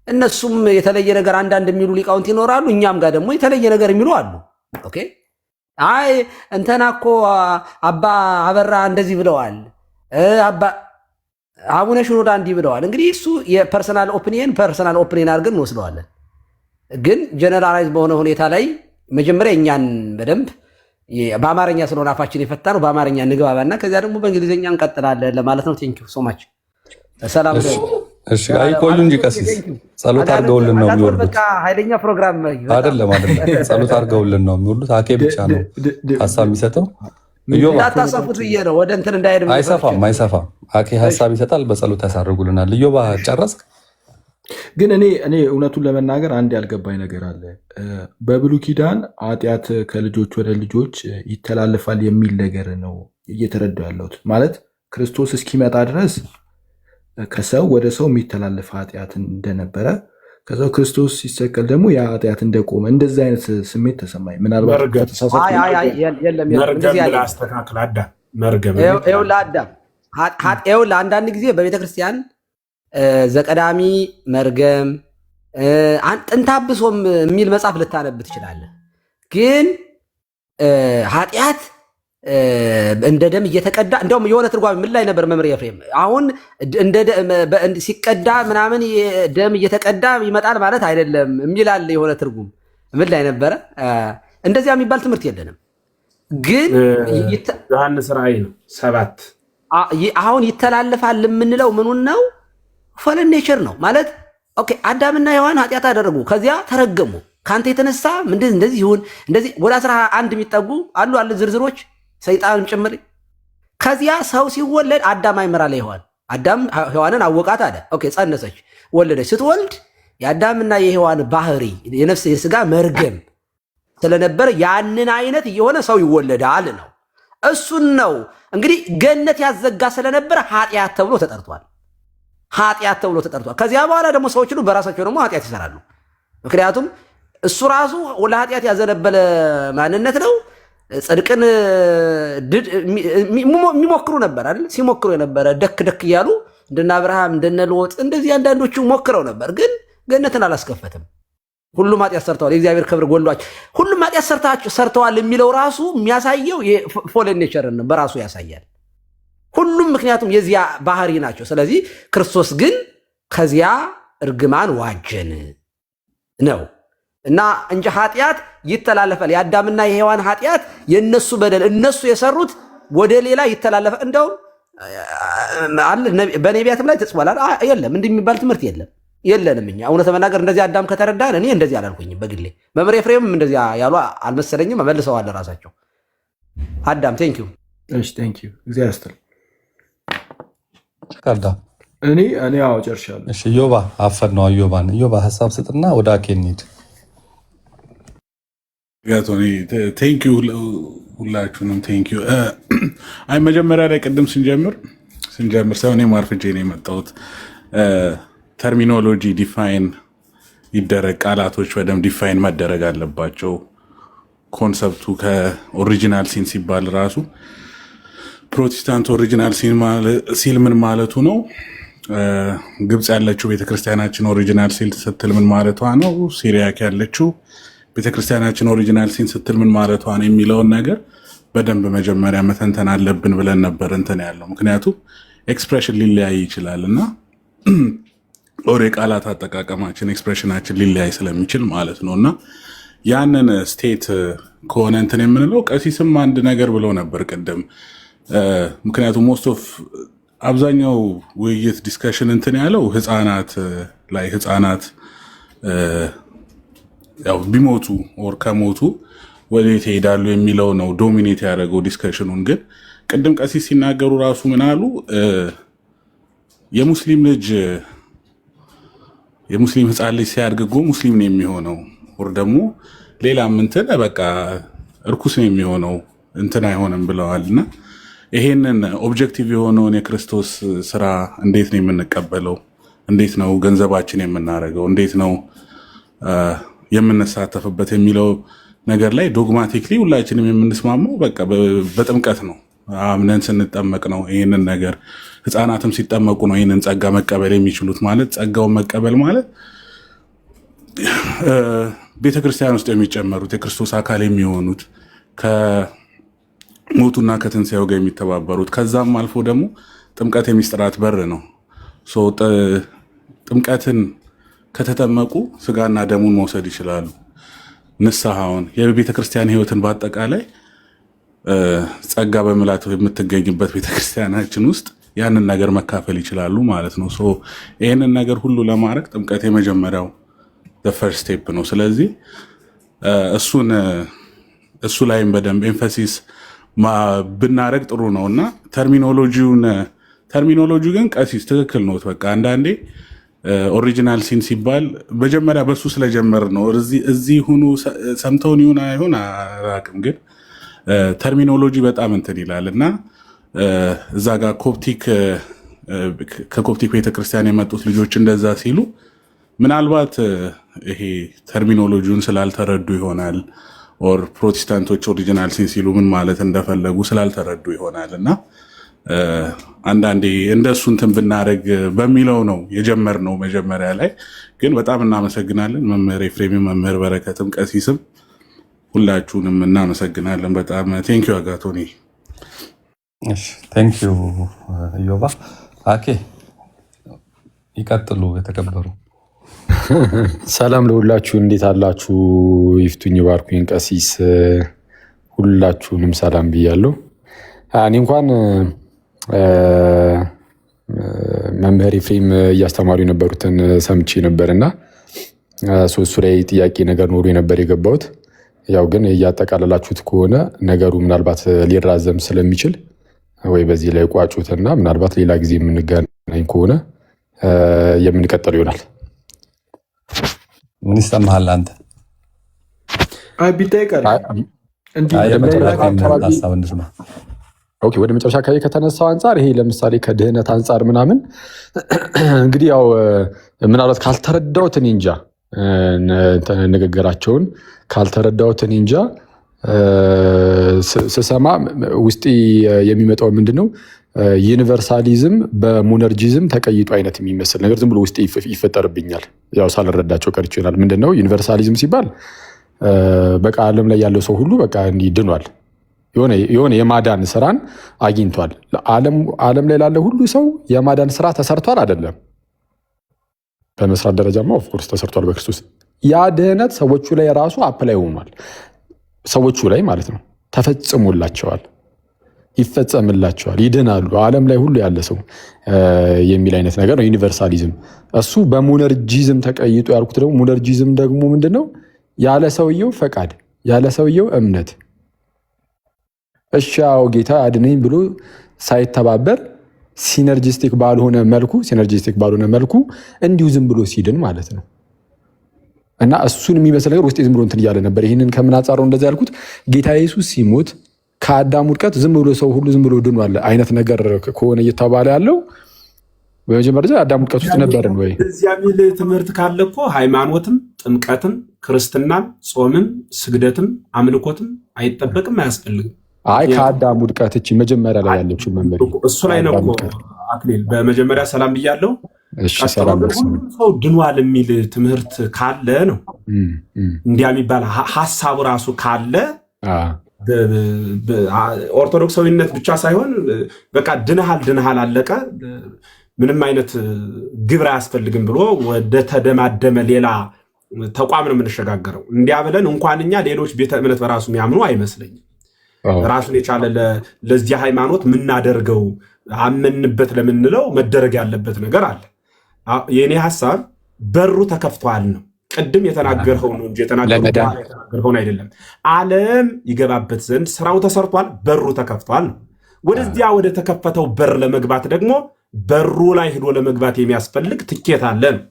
እነሱም የተለየ ነገር አንዳንድ የሚሉ ሊቃውንት ይኖራሉ። እኛም ጋር ደግሞ የተለየ ነገር የሚሉ አሉ። ኦኬ አይ እንተና እኮ አባ አበራ እንደዚህ ብለዋል፣ አቡነ ሽኖዳ እንዲህ ብለዋል። እንግዲህ እሱ የፐርሰናል ኦፒኒየን አድርገን እንወስደዋለን። ግን ጀነራላይዝ በሆነ ሁኔታ ላይ መጀመሪያ እኛን በደንብ በአማርኛ ስለሆነ አፋችን የፈታ ነው በአማርኛ እንግባባና ከዚያ ደግሞ በእንግሊዝኛ እንቀጥላለን ለማለት ነው። ቴንኪው ሶ ማች። ሰላም ነው። እሺ አይቆዩ እንጂ ቀሲስ ጸሎት አድርገውልን ነው የሚወርዱት። በቃ ኃይለኛ ፕሮግራም አይደለም። ጸሎት አድርገውልን ነው የሚወርዱት። አኬ ብቻ ነው ሀሳብ የሚሰጠው። እንዳታሰፉት ብዬ ነው ወደ እንትን እንዳይሄድ። አይሰፋም። አኬ ሀሳብ ይሰጣል፣ በጸሎት ያሳርጉልናል። ኢዮባ ጨረስክ? ግን እኔ እውነቱን ለመናገር አንድ ያልገባኝ ነገር አለ። በብሉይ ኪዳን ኃጢአት ከልጆች ወደ ልጆች ይተላለፋል የሚል ነገር ነው እየተረዳሁ ያለሁት። ማለት ክርስቶስ እስኪመጣ ድረስ ከሰው ወደ ሰው የሚተላለፍ ኃጢአት እንደነበረ፣ ከዛው ክርስቶስ ሲሰቀል ደግሞ ያ ኃጢአት እንደቆመ እንደዚህ አይነት ስሜት ተሰማኝ። ምናልባት አንዳንድ ጊዜ በቤተክርስቲያን ዘቀዳሚ መርገም ጥንታብሶም የሚል መጽሐፍ ልታነብ ትችላለህ። ግን ኃጢአት እንደ ደም እየተቀዳ እንደውም የሆነ ትርጓሜ ምን ላይ ነበር መምህር ኤፍሬም? አሁን ሲቀዳ ምናምን ደም እየተቀዳ ይመጣል ማለት አይደለም የሚላል የሆነ ትርጉም ምን ላይ ነበረ? እንደዚያ የሚባል ትምህርት የለንም። ግን ዮሐንስ ራእይ ነው 7 አሁን ይተላለፋል የምንለው ምኑን ነው? ፈለን ኔቸር ነው ማለት ኦኬ። አዳምና ሔዋን ኃጢአት አደረጉ፣ ከዚያ ተረገሙ። ከአንተ የተነሳ ምንድን እንደዚህ ይሁን እንደዚህ ወደ 11 የሚጠጉ አሉ ዝርዝሮች ሰይጣንም ጭምር። ከዚያ ሰው ሲወለድ አዳም አይመራል ሔዋን። አዳም ሔዋንን አወቃት አለ። ኦኬ ጸነሰች፣ ወለደች። ስትወልድ የአዳምና የሔዋን ባህሪ የነፍስ የስጋ መርገም ስለነበረ ያንን አይነት እየሆነ ሰው ይወለዳል ነው። እሱን ነው እንግዲህ ገነት ያዘጋ ስለነበረ ኃጢአት ተብሎ ተጠርቷል። ከዚያ በኋላ ደግሞ ሰዎች ሁሉ በራሳቸው ደግሞ ኃጢአት ይሰራሉ። ምክንያቱም እሱ ራሱ ለኃጢአት ያዘነበለ ማንነት ነው። ጽድቅን የሚሞክሩ ነበር አይደል? ሲሞክሩ የነበረ ደክ እያሉ እንደነ አብርሃም እንደነ ሎጥ እንደዚህ አንዳንዶቹ ሞክረው ነበር፣ ግን ገነትን አላስከፈትም። ሁሉም ኃጢአት ሰርተዋል፣ የእግዚአብሔር ክብር ጎሏቸው። ሁሉም ኃጢአት ሰርተዋል የሚለው ራሱ የሚያሳየው የፎለን ኔቸርን በራሱ ያሳያል። ሁሉም ምክንያቱም የዚያ ባህሪ ናቸው። ስለዚህ ክርስቶስ ግን ከዚያ እርግማን ዋጀን ነው እና እንጂ ኃጢአት ይተላለፋል። የአዳምና የሔዋን ኃጢአት የነሱ በደል እነሱ የሰሩት ወደ ሌላ ይተላለፋል። እንደውም በነቢያትም ላይ ተጽፏል። የለም እንዲህ የሚባል ትምህርት የለንም። እኛ እውነት መናገር እንደዚህ አዳም ከተረዳን እኔ እንደዚህ አላልኩኝም በግሌ። መምህር ኤፍሬምም እንደዚህ ያሉ አልመሰለኝም። መልሰዋል ራሳቸው። አዳም ቴንኪዩ። እሺ ቴንኪዩ። እግዚአብሔር ይስጥልኝ። እኔ ጨርሻለሁ። እሺ ዮባ አፈር ነው። ዮባ ሀሳብ ስጥና ወደ አኬ እንሂድ። ቴንኪዩ ሁላችሁንም ቴንኪዩ። አይ መጀመሪያ ላይ ቅድም ስንጀምር ሳይሆን እኔም አርፍጄ ነው የመጣሁት። ተርሚኖሎጂ ዲፋይን ይደረግ፣ ቃላቶች በደንብ ዲፋይን መደረግ አለባቸው። ኮንሰፕቱ ከኦሪጂናል ሲን ሲባል ራሱ ፕሮቴስታንት ኦሪጂናል ሲል ምን ማለቱ ነው? ግብፅ ያለችው ቤተክርስቲያናችን ኦሪጂናል ሲል ስትል ምን ማለቷ ነው? ሲሪያክ ያለችው ቤተክርስቲያናችን ኦሪጂናል ሲን ስትል ምን ማለቷ ነው የሚለውን ነገር በደንብ መጀመሪያ መተንተን አለብን ብለን ነበር እንትን ያለው። ምክንያቱም ኤክስፕሬሽን ሊለያይ ይችላል እና ኦር የቃላት አጠቃቀማችን ኤክስፕሬሽናችን ሊለያይ ስለሚችል ማለት ነው። እና ያንን ስቴት ከሆነ እንትን የምንለው ቀሲስም አንድ ነገር ብለው ነበር ቅድም። ምክንያቱም ሞስት ኦፍ አብዛኛው ውይይት ዲስከሽን እንትን ያለው ህፃናት ያው ቢሞቱ ኦር ከሞቱ ወዴት ይሄዳሉ የሚለው ነው ዶሚኔት ያደረገው ዲስከሽኑን። ግን ቅድም ቀሲስ ሲናገሩ ራሱ ምን አሉ? የሙስሊም ህፃን ልጅ ሲያድግ ሙስሊም ነው የሚሆነው ወር ደግሞ ሌላም እንትን በቃ እርኩስ ነው የሚሆነው እንትን አይሆንም ብለዋል። እና ይሄንን ኦብጀክቲቭ የሆነውን የክርስቶስ ስራ እንዴት ነው የምንቀበለው? እንዴት ነው ገንዘባችን የምናደርገው? እንዴት ነው የምንሳተፍበት የሚለው ነገር ላይ ዶግማቲክሊ ሁላችንም የምንስማማው በቃ በጥምቀት ነው። አምነን ስንጠመቅ ነው ይህንን ነገር። ህፃናትም ሲጠመቁ ነው ይህንን ጸጋ መቀበል የሚችሉት። ማለት ጸጋውን መቀበል ማለት ቤተክርስቲያን ውስጥ የሚጨመሩት የክርስቶስ አካል የሚሆኑት ከሞቱና ከትንሣኤው ጋር የሚተባበሩት። ከዛም አልፎ ደግሞ ጥምቀት የሚስጥራት በር ነው። ጥምቀትን ከተጠመቁ ስጋና ደሙን መውሰድ ይችላሉ። ንስሐውን፣ የቤተክርስቲያን ህይወትን በአጠቃላይ ጸጋ በምላት የምትገኝበት ቤተክርስቲያናችን ውስጥ ያንን ነገር መካፈል ይችላሉ ማለት ነው። ይህንን ነገር ሁሉ ለማድረግ ጥምቀት የመጀመሪያው ፈርስት ስቴፕ ነው። ስለዚህ እሱ ላይም በደንብ ኤንፈሲስ ብናደረግ ጥሩ ነው እና ተርሚኖሎጂ ግን ቀሲስ ትክክል ነው። በቃ አንዳንዴ ኦሪጂናል ሲን ሲባል መጀመሪያ በሱ ስለጀመር ነው። እዚህ ሁኑ ሰምተውን ይሁን አይሁን አላውቅም፣ ግን ተርሚኖሎጂ በጣም እንትን ይላል እና እዛ ጋር ከኮፕቲክ ቤተክርስቲያን የመጡት ልጆች እንደዛ ሲሉ ምናልባት ይሄ ተርሚኖሎጂውን ስላልተረዱ ይሆናል። ኦር ፕሮቴስታንቶች ኦሪጂናል ሲን ሲሉ ምን ማለት እንደፈለጉ ስላልተረዱ ይሆናል እና አንዳንዴ እንደሱ እንትን ብናደርግ በሚለው ነው የጀመርነው መጀመሪያ ላይ። ግን በጣም እናመሰግናለን መምህር ኤፍሬም፣ መምህር በረከትም፣ ቀሲስም ሁላችሁንም እናመሰግናለን በጣም ቴንኪዩ። አጋቶኒ ቴንኪዩ። ዮባ አኬ ይቀጥሉ። የተከበሩ ሰላም ለሁላችሁ፣ እንዴት አላችሁ? ይፍቱኝ ባርኩኝ። ቀሲስ ሁላችሁንም ሰላም ብያለሁ። እኔ እንኳን መምህር ኤፍሬም እያስተማሩ የነበሩትን ሰምቼ ነበር እና እሱ ላይ ጥያቄ ነገር ኖሮ ነበር የገባሁት። ያው ግን እያጠቃለላችሁት ከሆነ ነገሩ ምናልባት ሊራዘም ስለሚችል ወይ በዚህ ላይ ቋጩትና ምናልባት ሌላ ጊዜ የምንገናኝ ከሆነ የምንቀጥል ይሆናል። ምን ይሰማሃል አንተ? ቢጠይቃል ወደ መጨረሻ አካባቢ ከተነሳው አንጻር ይሄ ለምሳሌ ከድህነት አንጻር ምናምን እንግዲህ ያው ምናልባት ካልተረዳሁት እኔ እንጃ ንግግራቸውን ካልተረዳሁት እኔ እንጃ ስሰማ ውስጤ የሚመጣው ምንድነው ዩኒቨርሳሊዝም በሞነርጂዝም ተቀይጦ አይነት የሚመስል ነገር ዝም ብሎ ውስጤ ይፈጠርብኛል። ያው ሳልረዳቸው ቀርቼ ይሆናል። ምንድነው ዩኒቨርሳሊዝም ሲባል በቃ ዓለም ላይ ያለው ሰው ሁሉ በቃ እንዲህ ድኗል፣ የሆነ የማዳን ስራን አግኝቷል። ዓለም ላይ ላለ ሁሉ ሰው የማዳን ስራ ተሰርቷል አይደለም። በመስራት ደረጃማ ኦፍኮርስ ተሰርቷል በክርስቶስ። ያ ድህነት ሰዎቹ ላይ ራሱ አፕላይ ሆኗል። ሰዎቹ ላይ ማለት ነው ተፈጽሞላቸዋል። ይፈጸምላቸዋል፣ ይድናሉ፣ ዓለም ላይ ሁሉ ያለ ሰው የሚል አይነት ነገር ነው ዩኒቨርሳሊዝም። እሱ በሞነርጂዝም ተቀይጦ ያልኩት ደግሞ ሞነርጂዝም ደግሞ ምንድነው? ያለ ሰውየው ፈቃድ፣ ያለ ሰውየው እምነት እሺ ያው ጌታ አድነኝ ብሎ ሳይተባበር ሲነርጂስቲክ ባልሆነ መልኩ እንዲሁ ዝም ብሎ ሲድን ማለት ነው። እና እሱን የሚመስል ነገር ውስጤ ዝም ብሎ እንትን እያለ ነበር። ይህንን ከምን አንጻር ነው እንደዛ ያልኩት? ጌታ ኢየሱስ ሲሞት ከአዳም ውድቀት ዝም ብሎ ሰው ሁሉ ዝም ብሎ ድኗል አይነት ነገር ከሆነ እየተባለ ያለው በመጀመሪያ አዳም ውድቀት ውስጥ ነበርን ወይ? እዚያ ሚል ትምህርት ካለ እኮ ሃይማኖትም ጥምቀትም ክርስትናም ጾምም ስግደትም አምልኮትም አይጠበቅም አያስፈልግም። አይ ከአዳም ውድቀት እቺ መጀመሪያ ላይ ያለችው መንበሪ እሱ ላይ ነው እኮ አክሊል። በመጀመሪያ ሰላም ብያለሁ። እሺ ሰላም ሰው ድኗል የሚል ትምህርት ካለ ነው እንዲያ የሚባል ሐሳቡ ራሱ ካለ ኦርቶዶክሳዊነት ብቻ ሳይሆን በቃ ድንሃል አለቀ ምንም አይነት ግብር አያስፈልግም ብሎ ወደ ተደማደመ ሌላ ተቋም ነው የምንሸጋገረው። እንዲያ ብለን እንኳን እኛ ሌሎች ቤተ እምነት በራሱ የሚያምኑ አይመስለኝም። ራሱን የቻለ ለዚህ ሃይማኖት የምናደርገው አመንበት ለምንለው መደረግ ያለበት ነገር አለ። የኔ ሐሳብ በሩ ተከፍቷል ነው። ቅድም የተናገርኸው ነው እንጂ የተናገርኸውን አይደለም። ዓለም ይገባበት ዘንድ ስራው ተሰርቷል፣ በሩ ተከፍቷል ነው። ወደዚያ ወደ ተከፈተው በር ለመግባት ደግሞ በሩ ላይ ሄዶ ለመግባት የሚያስፈልግ ትኬት አለ ነው።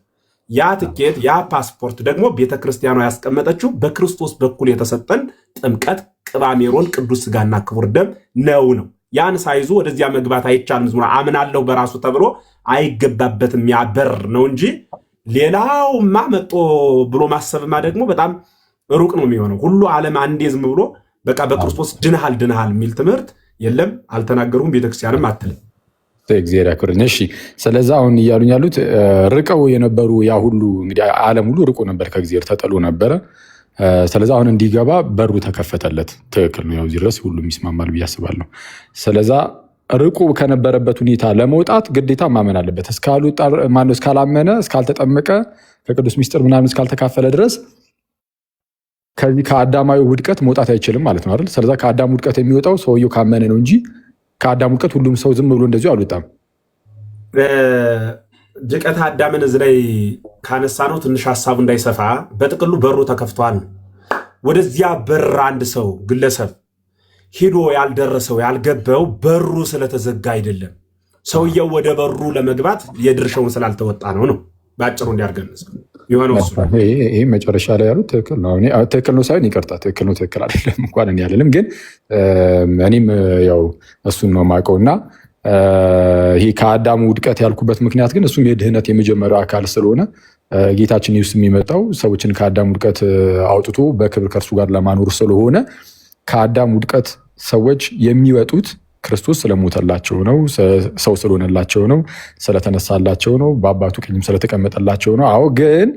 ያ ትኬት ያ ፓስፖርት ደግሞ ቤተክርስቲያኗ ያስቀመጠችው በክርስቶስ በኩል የተሰጠን ጥምቀት፣ ቅባ ሜሮን፣ ቅዱስ ስጋና ክቡር ደም ነው። ያን ሳይዙ ወደዚያ መግባት አይቻልም። ዝም አምናለሁ በራሱ ተብሎ አይገባበትም። ያ በር ነው እንጂ ሌላውማ መጦ ብሎ ማሰብማ ደግሞ በጣም ሩቅ ነው የሚሆነው። ሁሉ ዓለም አንዴ ዝም ብሎ በቃ በክርስቶስ ድንሃል የሚል ትምህርት የለም። አልተናገሩም፣ ቤተክርስቲያንም አትልም። እግዚአብሔር ያክብርን። እሺ ስለዚህ አሁን እያሉኝ ያሉት ርቀው የነበሩ ያ ሁሉ እንግዲህ ዓለም ሁሉ ርቆ ነበር፣ ከእግዚአብሔር ተጥሎ ነበረ። ስለዚህ አሁን እንዲገባ በሩ ተከፈተለት። ትክክል ነው። ያው እዚህ ድረስ ሁሉም ይስማማል ብዬ አስባለሁ። ስለዚህ ርቆ ከነበረበት ሁኔታ ለመውጣት ግዴታ ማመን አለበት። እስካላመነ እስካልተጠመቀ ከቅዱስ ሚስጥር ምናምን እስካልተካፈለ ድረስ ከዚህ ከአዳማዊ ውድቀት መውጣት አይችልም ማለት ነው አይደል? ስለዚህ ከአዳም ውድቀት የሚወጣው ሰውየው ካመነ ነው እንጂ ከአዳም ውድቀት ሁሉም ሰው ዝም ብሎ እንደዚሁ አልወጣም። ድቀት አዳምን እዚህ ላይ ካነሳ ነው ትንሽ ሀሳቡ እንዳይሰፋ በጥቅሉ በሩ ተከፍቷል። ወደዚያ በር አንድ ሰው ግለሰብ ሂዶ ያልደረሰው ያልገባው በሩ ስለተዘጋ አይደለም። ሰውየው ወደ በሩ ለመግባት የድርሻውን ስላልተወጣ ነው። በአጭሩ እንዲያርገንስ የሆነው እሱ ይሄ መጨረሻ ላይ ያሉት ትክክል ነው። ትክክል ነው ሳይሆን ይቅርታ፣ ትክክል ነው ትክክል አይደለም እንኳን እኔ አልልም፣ ግን እኔም ያው እሱን ነው የማውቀውና ይሄ ከአዳሙ ውድቀት ያልኩበት ምክንያት ግን እሱም የድህነት የመጀመሪያው አካል ስለሆነ ጌታችን ኢየሱስ የሚመጣው ሰዎችን ከአዳም ውድቀት አውጥቶ በክብር ከእርሱ ጋር ለማኖር ስለሆነ ከአዳም ውድቀት ሰዎች የሚወጡት ክርስቶስ ስለሞተላቸው ነው፣ ሰው ስለሆነላቸው ነው፣ ስለተነሳላቸው ነው፣ በአባቱ ቀኝም ስለተቀመጠላቸው ነው። አዎ፣ ግን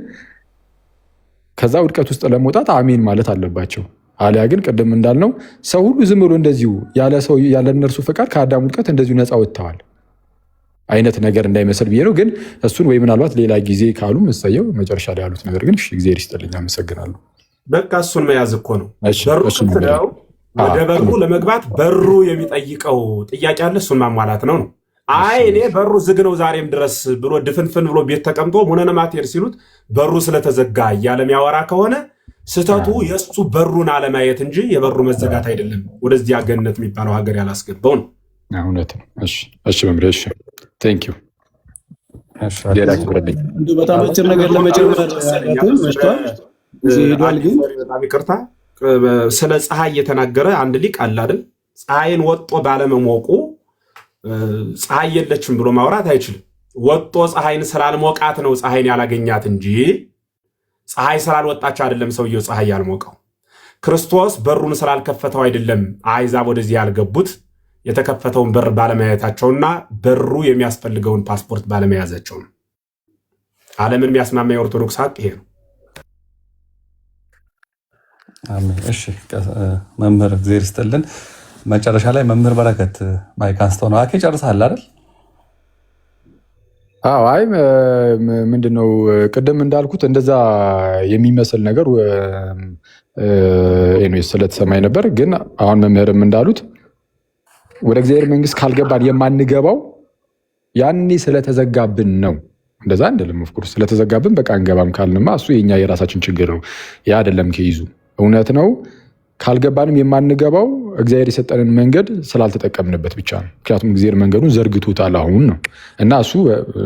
ከዛ ውድቀት ውስጥ ለመውጣት አሜን ማለት አለባቸው። አሊያ ግን ቅድም እንዳልነው ሰው ሁሉ ዝም ብሎ እንደዚሁ ያለ እነርሱ ፈቃድ ከአዳም ውድቀት እንደዚሁ ነፃ ወጥተዋል አይነት ነገር እንዳይመስል ብዬ ነው። ግን እሱን ወይ ምናልባት ሌላ ጊዜ ካሉ መሰየው መጨረሻ ላይ ያሉት ነገር ግን እግዚአብሔር ይስጥልኝ፣ አመሰግናለሁ። በቃ እሱን መያዝ እኮ ነው። በሩ ክፍተው ወደ በሩ ለመግባት በሩ የሚጠይቀው ጥያቄ አለ፣ እሱን ማሟላት ነው። አይ እኔ በሩ ዝግ ነው ዛሬም ድረስ ብሎ ድፍንፍን ብሎ ቤት ተቀምጦ ሙነነ ማቴር ሲሉት በሩ ስለተዘጋ እያለ የሚያወራ ከሆነ ስህተቱ የእሱ በሩን አለማየት እንጂ የበሩ መዘጋት አይደለም። ወደዚያ ገነት የሚባለው ሀገር ያላስገባው ነው። እውነት ነው። እሺ መምሬ፣ እሺ ቴንክ ዩ። በጣም አጭር ነገር ለመጨመር መሽቷል፣ ሄዷል። ግን በጣም ይቅርታ፣ ስለ ፀሐይ የተናገረ አንድ ሊቅ አለ አይደል? ፀሐይን ወጦ ባለመሞቁ ፀሐይ የለችም ብሎ ማውራት አይችልም። ወጦ ፀሐይን ስላልሞቃት ነው ፀሐይን ያላገኛት እንጂ ፀሐይ ስላልወጣች አይደለም ሰውየው ፀሐይ ያልሞቀው። ክርስቶስ በሩን ስላልከፈተው አይደለም አሕዛብ ወደዚህ ያልገቡት፣ የተከፈተውን በር ባለማየታቸውና በሩ የሚያስፈልገውን ፓስፖርት ባለመያዛቸው ነው። ዓለምን የሚያስማማ የኦርቶዶክስ ሀቅ ይሄ ነው። እሺ መምህር እግዚአብሔር ይስጥልን። መጨረሻ ላይ መምህር በረከት ማይክ አንስተው ነው። አኬ ጨርሰሃል አይደል? አዎ። አይ ምንድነው ቅድም እንዳልኩት እንደዛ የሚመስል ነገር ስለተሰማኝ ነበር። ግን አሁን መምህርም እንዳሉት ወደ እግዚአብሔር መንግስት ካልገባን የማንገባው ያኔ ስለተዘጋብን ነው። እንደዛ አይደለም። ኦፍኮርስ ስለተዘጋብን በቃ አንገባም ካልንማ እሱ የኛ የራሳችን ችግር ነው። ያ አይደለም ከይዙ እውነት ነው። ካልገባንም የማንገባው እግዚአብሔር የሰጠንን መንገድ ስላልተጠቀምንበት ብቻ ነው። ምክንያቱም እግዚአብሔር መንገዱን ዘርግቶታል አሁን ነው እና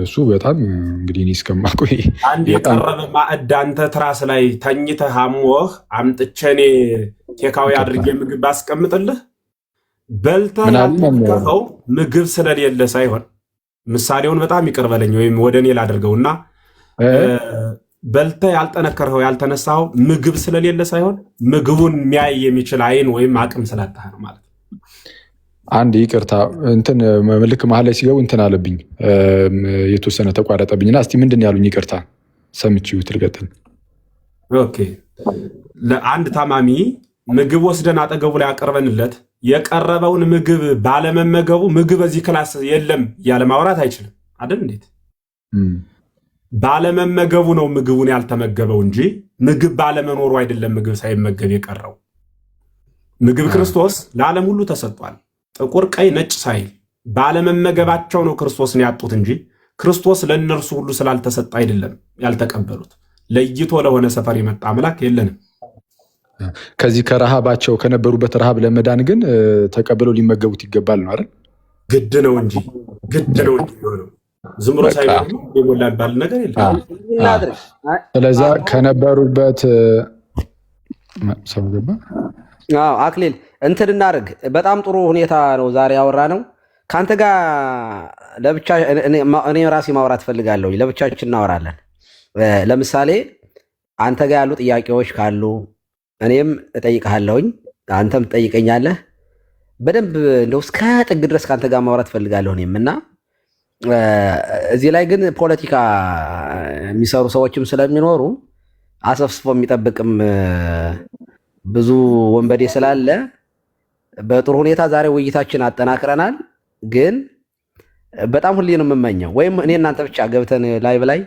እሱ በጣም እንግዲህ እኔ እስከማውቀው አንድ የቀረበ ማዕድ አንተ ትራስ ላይ ተኝተህ አሞህ አምጥቼ እኔ ቴካዊ አድርጌ ምግብ ባስቀምጥልህ በልተህ ያልተከፈው ምግብ ስለሌለ ሳይሆን ምሳሌውን በጣም ይቅር በለኝ ወይም ወደ እኔ ላድርገውና በልተህ ያልጠነከርኸው ያልተነሳው ምግብ ስለሌለ ሳይሆን ምግቡን የሚያይ የሚችል አይን ወይም አቅም ስላጣህ ነው ማለት ነው። አንድ ይቅርታ እንትን ልክ መሀል ላይ ሲገቡ እንትን አለብኝ የተወሰነ ተቋረጠብኝና እስቲ ምንድን ያሉኝ ይቅርታ ሰምቼው ትልቀጥል። ኦኬ ለአንድ ታማሚ ምግብ ወስደን አጠገቡ ላይ አቀርበንለት የቀረበውን ምግብ ባለመመገቡ ምግብ በዚህ ክላስ የለም ያለ ማውራት አይችልም አይደል? እንዴት ባለመመገቡ ነው ምግቡን ያልተመገበው እንጂ ምግብ ባለመኖሩ አይደለም ምግብ ሳይመገብ የቀረው። ምግብ ክርስቶስ ለዓለም ሁሉ ተሰጥቷል፣ ጥቁር ቀይ ነጭ ሳይል። ባለመመገባቸው ነው ክርስቶስን ያጡት እንጂ ክርስቶስ ለእነርሱ ሁሉ ስላልተሰጠ አይደለም ያልተቀበሉት። ለይቶ ለሆነ ሰፈር የመጣ አምላክ የለንም። ከዚህ ከረሃባቸው ከነበሩበት ረሃብ ለመዳን ግን ተቀብለው ሊመገቡት ይገባል ነው አይደል? ግድ ነው እንጂ ነው። ዝም ብሎ ሳይሆን የሞላ ባል ነገር የለም። ስለዛ ከነበሩበት ሰው ገባ። አክሊል እንትን እናድርግ። በጣም ጥሩ ሁኔታ ነው ዛሬ ያወራ ነው። ከአንተ ጋር ለብቻ እኔ ራሴ ማውራት ፈልጋለሁ። ለብቻችን እናወራለን። ለምሳሌ አንተ ጋር ያሉ ጥያቄዎች ካሉ እኔም እጠይቅሃለሁኝ፣ አንተም ትጠይቀኛለህ። በደንብ እንደው እስከ ጥግ ድረስ ከአንተ ጋር ማውራት ፈልጋለሁ እኔም እና እዚህ ላይ ግን ፖለቲካ የሚሰሩ ሰዎችም ስለሚኖሩ አሰፍስፎ የሚጠብቅም ብዙ ወንበዴ ስላለ በጥሩ ሁኔታ ዛሬ ውይይታችን አጠናክረናል። ግን በጣም ሁሌ ነው የምመኘው ወይም እኔ እናንተ ብቻ ገብተን ላይቭ ላይ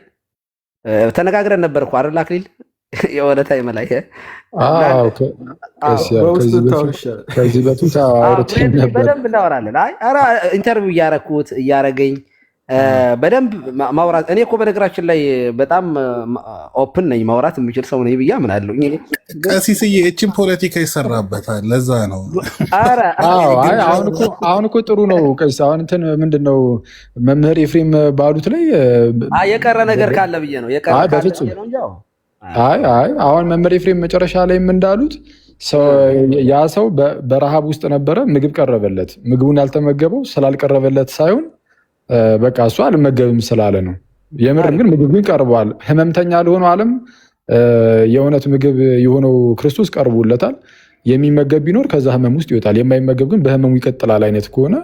ተነጋግረን ነበር እኮ አይደል አክሊል? የሆነ ታይም ላይ ከዚህ በፊት በደንብ እናወራለን። ኢንተርቪው እያረገኝ በደንብ ማውራት። እኔ እኮ በነገራችን ላይ በጣም ኦፕን ነኝ፣ ማውራት የምችል ሰው ነኝ ብዬ አምናለሁ። ቀሲስዬ እችን ፖለቲካ ይሰራበታል፣ ለዛ ነው። አሁን እኮ ጥሩ ነው ቀሲስ። አሁን እንትን ምንድን ነው መምህር ኤፍሬም ባሉት ላይ የቀረ ነገር ካለ ብዬ ነው። በፍጹም አሁን መምህር ኤፍሬም መጨረሻ ላይም እንዳሉት ያ ሰው በረሃብ ውስጥ ነበረ፣ ምግብ ቀረበለት። ምግቡን ያልተመገበው ስላልቀረበለት ሳይሆን በቃ እሱ አልመገብም ስላለ ነው። የምር ግን ምግብ ግን ቀርቧል። ህመምተኛ ለሆነው ዓለም የእውነት ምግብ የሆነው ክርስቶስ ቀርቦለታል። የሚመገብ ቢኖር ከዛ ህመም ውስጥ ይወጣል፣ የማይመገብ ግን በህመሙ ይቀጥላል አይነት ከሆነ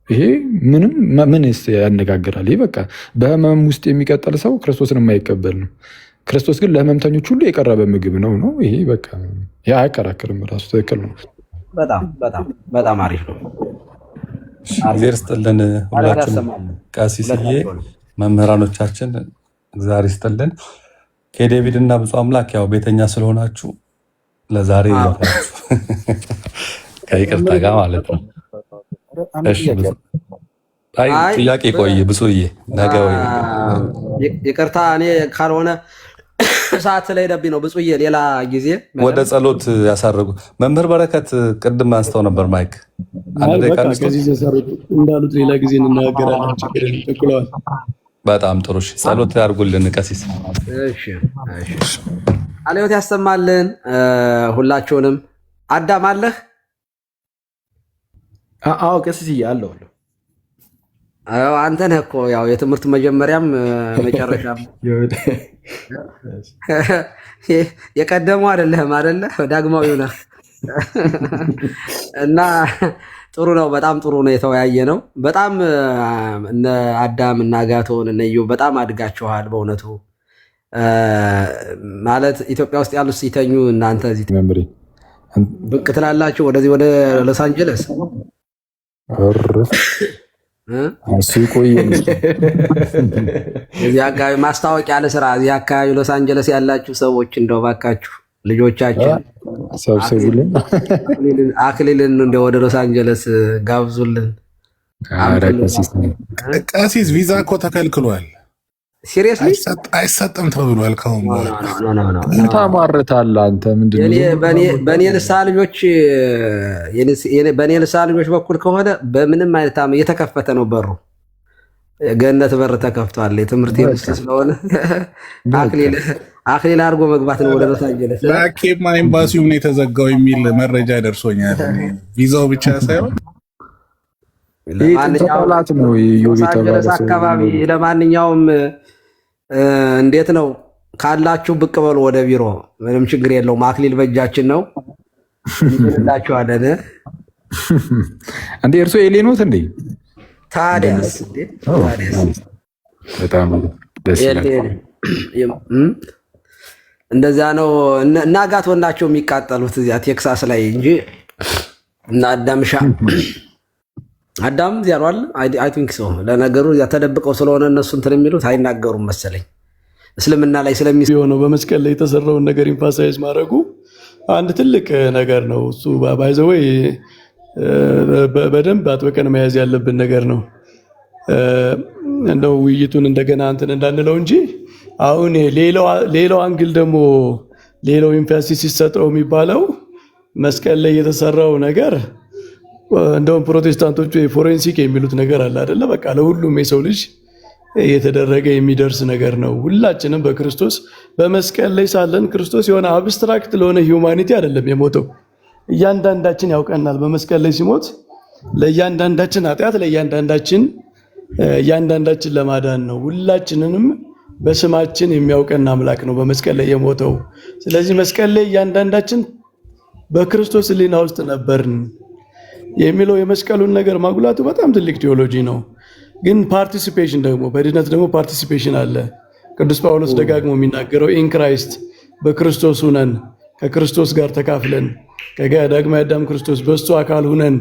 ይሄ ምንስ ያነጋግራል? ይሄ በቃ በህመም ውስጥ የሚቀጥል ሰው ክርስቶስን የማይቀበል ነው። ክርስቶስ ግን ለህመምተኞች ሁሉ የቀረበ ምግብ ነው። ይሄ በቃ አያከራክርም፣ ራሱ ትክክል ነው። በጣም አሪፍ ነው። እግዚአብሔር ይስጥልን ሁላችሁም፣ ቀሲስዬ መምህራኖቻችን እግዚአብሔር ይስጥልን። ከዴቪድ እና ብፁዕ አምላክ ያው ቤተኛ ስለሆናችሁ ለዛሬ ይለፋችሁ ከይቅርታ ጋር ማለት ነው። እሺ ጥያቄ ቆይ ብፁዕዬ ነገ ወይ ይቅርታ እኔ ካልሆነ ሰዓት ስለሄደብኝ ነው። ብፁዕዬ ሌላ ጊዜ ወደ ጸሎት ያሳርጉ። መምህር በረከት ቅድም አንስተው ነበር ማይክ እንዳሉት ሌላ ጊዜ እንናገራለን። ችግር ተክለዋል። በጣም ጥሩ ጸሎት ያርጉልን ቀሲስ። ቃልዮት ያሰማልን ሁላችሁንም። አዳም አለህ? አዎ ቀሲስዬ አለሁ። አንተ ነህ እኮ ያው የትምህርት መጀመሪያም መጨረሻም የቀደመው አይደለህም አይደለ? ዳግማዊው ነህ እና ጥሩ ነው። በጣም ጥሩ ነው። የተወያየ ነው። በጣም እነ አዳም እና አጋቶን እነ ኢዮብ በጣም አድጋችኋል በእውነቱ። ማለት ኢትዮጵያ ውስጥ ያሉት ሲተኙ እናንተ እዚህ ብቅ ትላላችሁ ወደዚህ ወደ ሎስ አንጀለስ እዚህ አካባቢ ማስታወቂያ ለስራ እዚህ አካባቢ ሎስ አንጀለስ ያላችሁ ሰዎች እንደው ባካችሁ ልጆቻችን ሰብስቡልን፣ አክሊልን እንደ ወደ ሎስ አንጀለስ ጋብዙልን። ቀሲስ ቪዛ እኮ ተከልክሏል። ሲሪየስሊ አይሰጥም ተብሏል። ካሁን ታማርታለህ አንተ። ምንድን ነው በእኔ ንስሐ ልጆች በኩል ከሆነ በምንም አይነት የተከፈተ ነው በሩ። ገነት በር ተከፍቷል። የትምህርት ውስጥ ስለሆነ አክሊል አድርጎ መግባት ነው ወደ ሎስ አንጀለስ። ላኬማ ኤምባሲውም ነው የተዘጋው የሚል መረጃ ደርሶኛል። ቪዛው ብቻ ሳይሆን አካባቢ ለማንኛውም እንዴት ነው ካላችሁ ብቅ በሉ ወደ ቢሮ። ምንም ችግር የለውም። አክሊል በእጃችን ነው እንላችኋለን። እንዴ እርሶ ኤሌኖት እንዴ? ታዲያስ በጣም ደስ ይላል። እንደዚያ ነው። እና ጋት ወናቸው የሚቃጠሉት እዚያ ቴክሳስ ላይ እንጂ እና አዳም ዚያሯል አይ ቲንክ ሶ። ለነገሩ ተደብቀው ስለሆነ እነሱ እንትን የሚሉት አይናገሩም መሰለኝ። እስልምና ላይ ስለሚሆነው በመስቀል ላይ የተሰራውን ነገር ኢምፋሳይዝ ማድረጉ አንድ ትልቅ ነገር ነው። እሱ ባይዘወይ በደንብ አጥብቀን መያዝ ያለብን ነገር ነው። እንደው ውይይቱን እንደገና እንትን እንዳንለው እንጂ አሁን ሌላው አንግል ደግሞ ሌላው ኢምፋሲስ ሲሰጠው የሚባለው መስቀል ላይ የተሰራው ነገር እንደውም ፕሮቴስታንቶቹ የፎሬንሲክ የሚሉት ነገር አለ አይደለ? በቃ ለሁሉም የሰው ልጅ የተደረገ የሚደርስ ነገር ነው። ሁላችንም በክርስቶስ በመስቀል ላይ ሳለን ክርስቶስ የሆነ አብስትራክት ለሆነ ሂውማኒቲ አይደለም የሞተው። እያንዳንዳችን ያውቀናል። በመስቀል ላይ ሲሞት ለእያንዳንዳችን ኃጢአት እያንዳንዳችን ለማዳን ነው። ሁላችንንም በስማችን የሚያውቀን አምላክ ነው በመስቀል ላይ የሞተው። ስለዚህ መስቀል ላይ እያንዳንዳችን በክርስቶስ ሕሊና ውስጥ ነበርን የሚለው የመስቀሉን ነገር ማጉላቱ በጣም ትልቅ ቴዎሎጂ ነው። ግን ፓርቲሲፔሽን ደግሞ በድነት ደግሞ ፓርቲሲፔሽን አለ። ቅዱስ ጳውሎስ ደጋግሞ የሚናገረው ኢን ክራይስት በክርስቶስ ሁነን ከክርስቶስ ጋር ተካፍለን ከዳግማዊ አዳም ክርስቶስ በሱ አካል ሁነን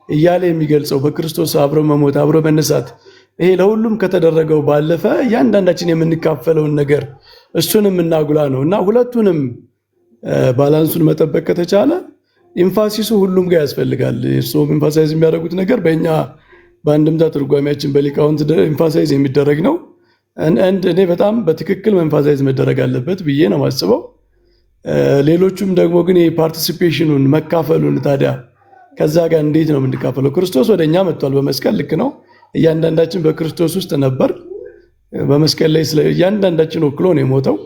እያለ የሚገልጸው በክርስቶስ አብሮ መሞት አብሮ መነሳት፣ ይሄ ለሁሉም ከተደረገው ባለፈ እያንዳንዳችን የምንካፈለውን ነገር እሱንም እናጉላ ነው እና ሁለቱንም ባላንሱን መጠበቅ ከተቻለ ኢንፋሲሱ ሁሉም ጋር ያስፈልጋል። እርስዎም ኢንፋሳይዝ የሚያደርጉት ነገር በእኛ በአንድምታ ትርጓሜያችን በሊቃውንት ኢንፋሳይዝ የሚደረግ ነው። እኔ በጣም በትክክል ኢንፋሳይዝ መደረግ አለበት ብዬ ነው የማስበው። ሌሎቹም ደግሞ ግን ፓርቲሲፔሽኑን መካፈሉን ታዲያ ከዛ ጋር እንዴት ነው የምንካፈለው? ክርስቶስ ወደ እኛ መጥቷል በመስቀል ልክ ነው። እያንዳንዳችን በክርስቶስ ውስጥ ነበር። በመስቀል ላይ እያንዳንዳችን ወክሎ ነው የሞተው።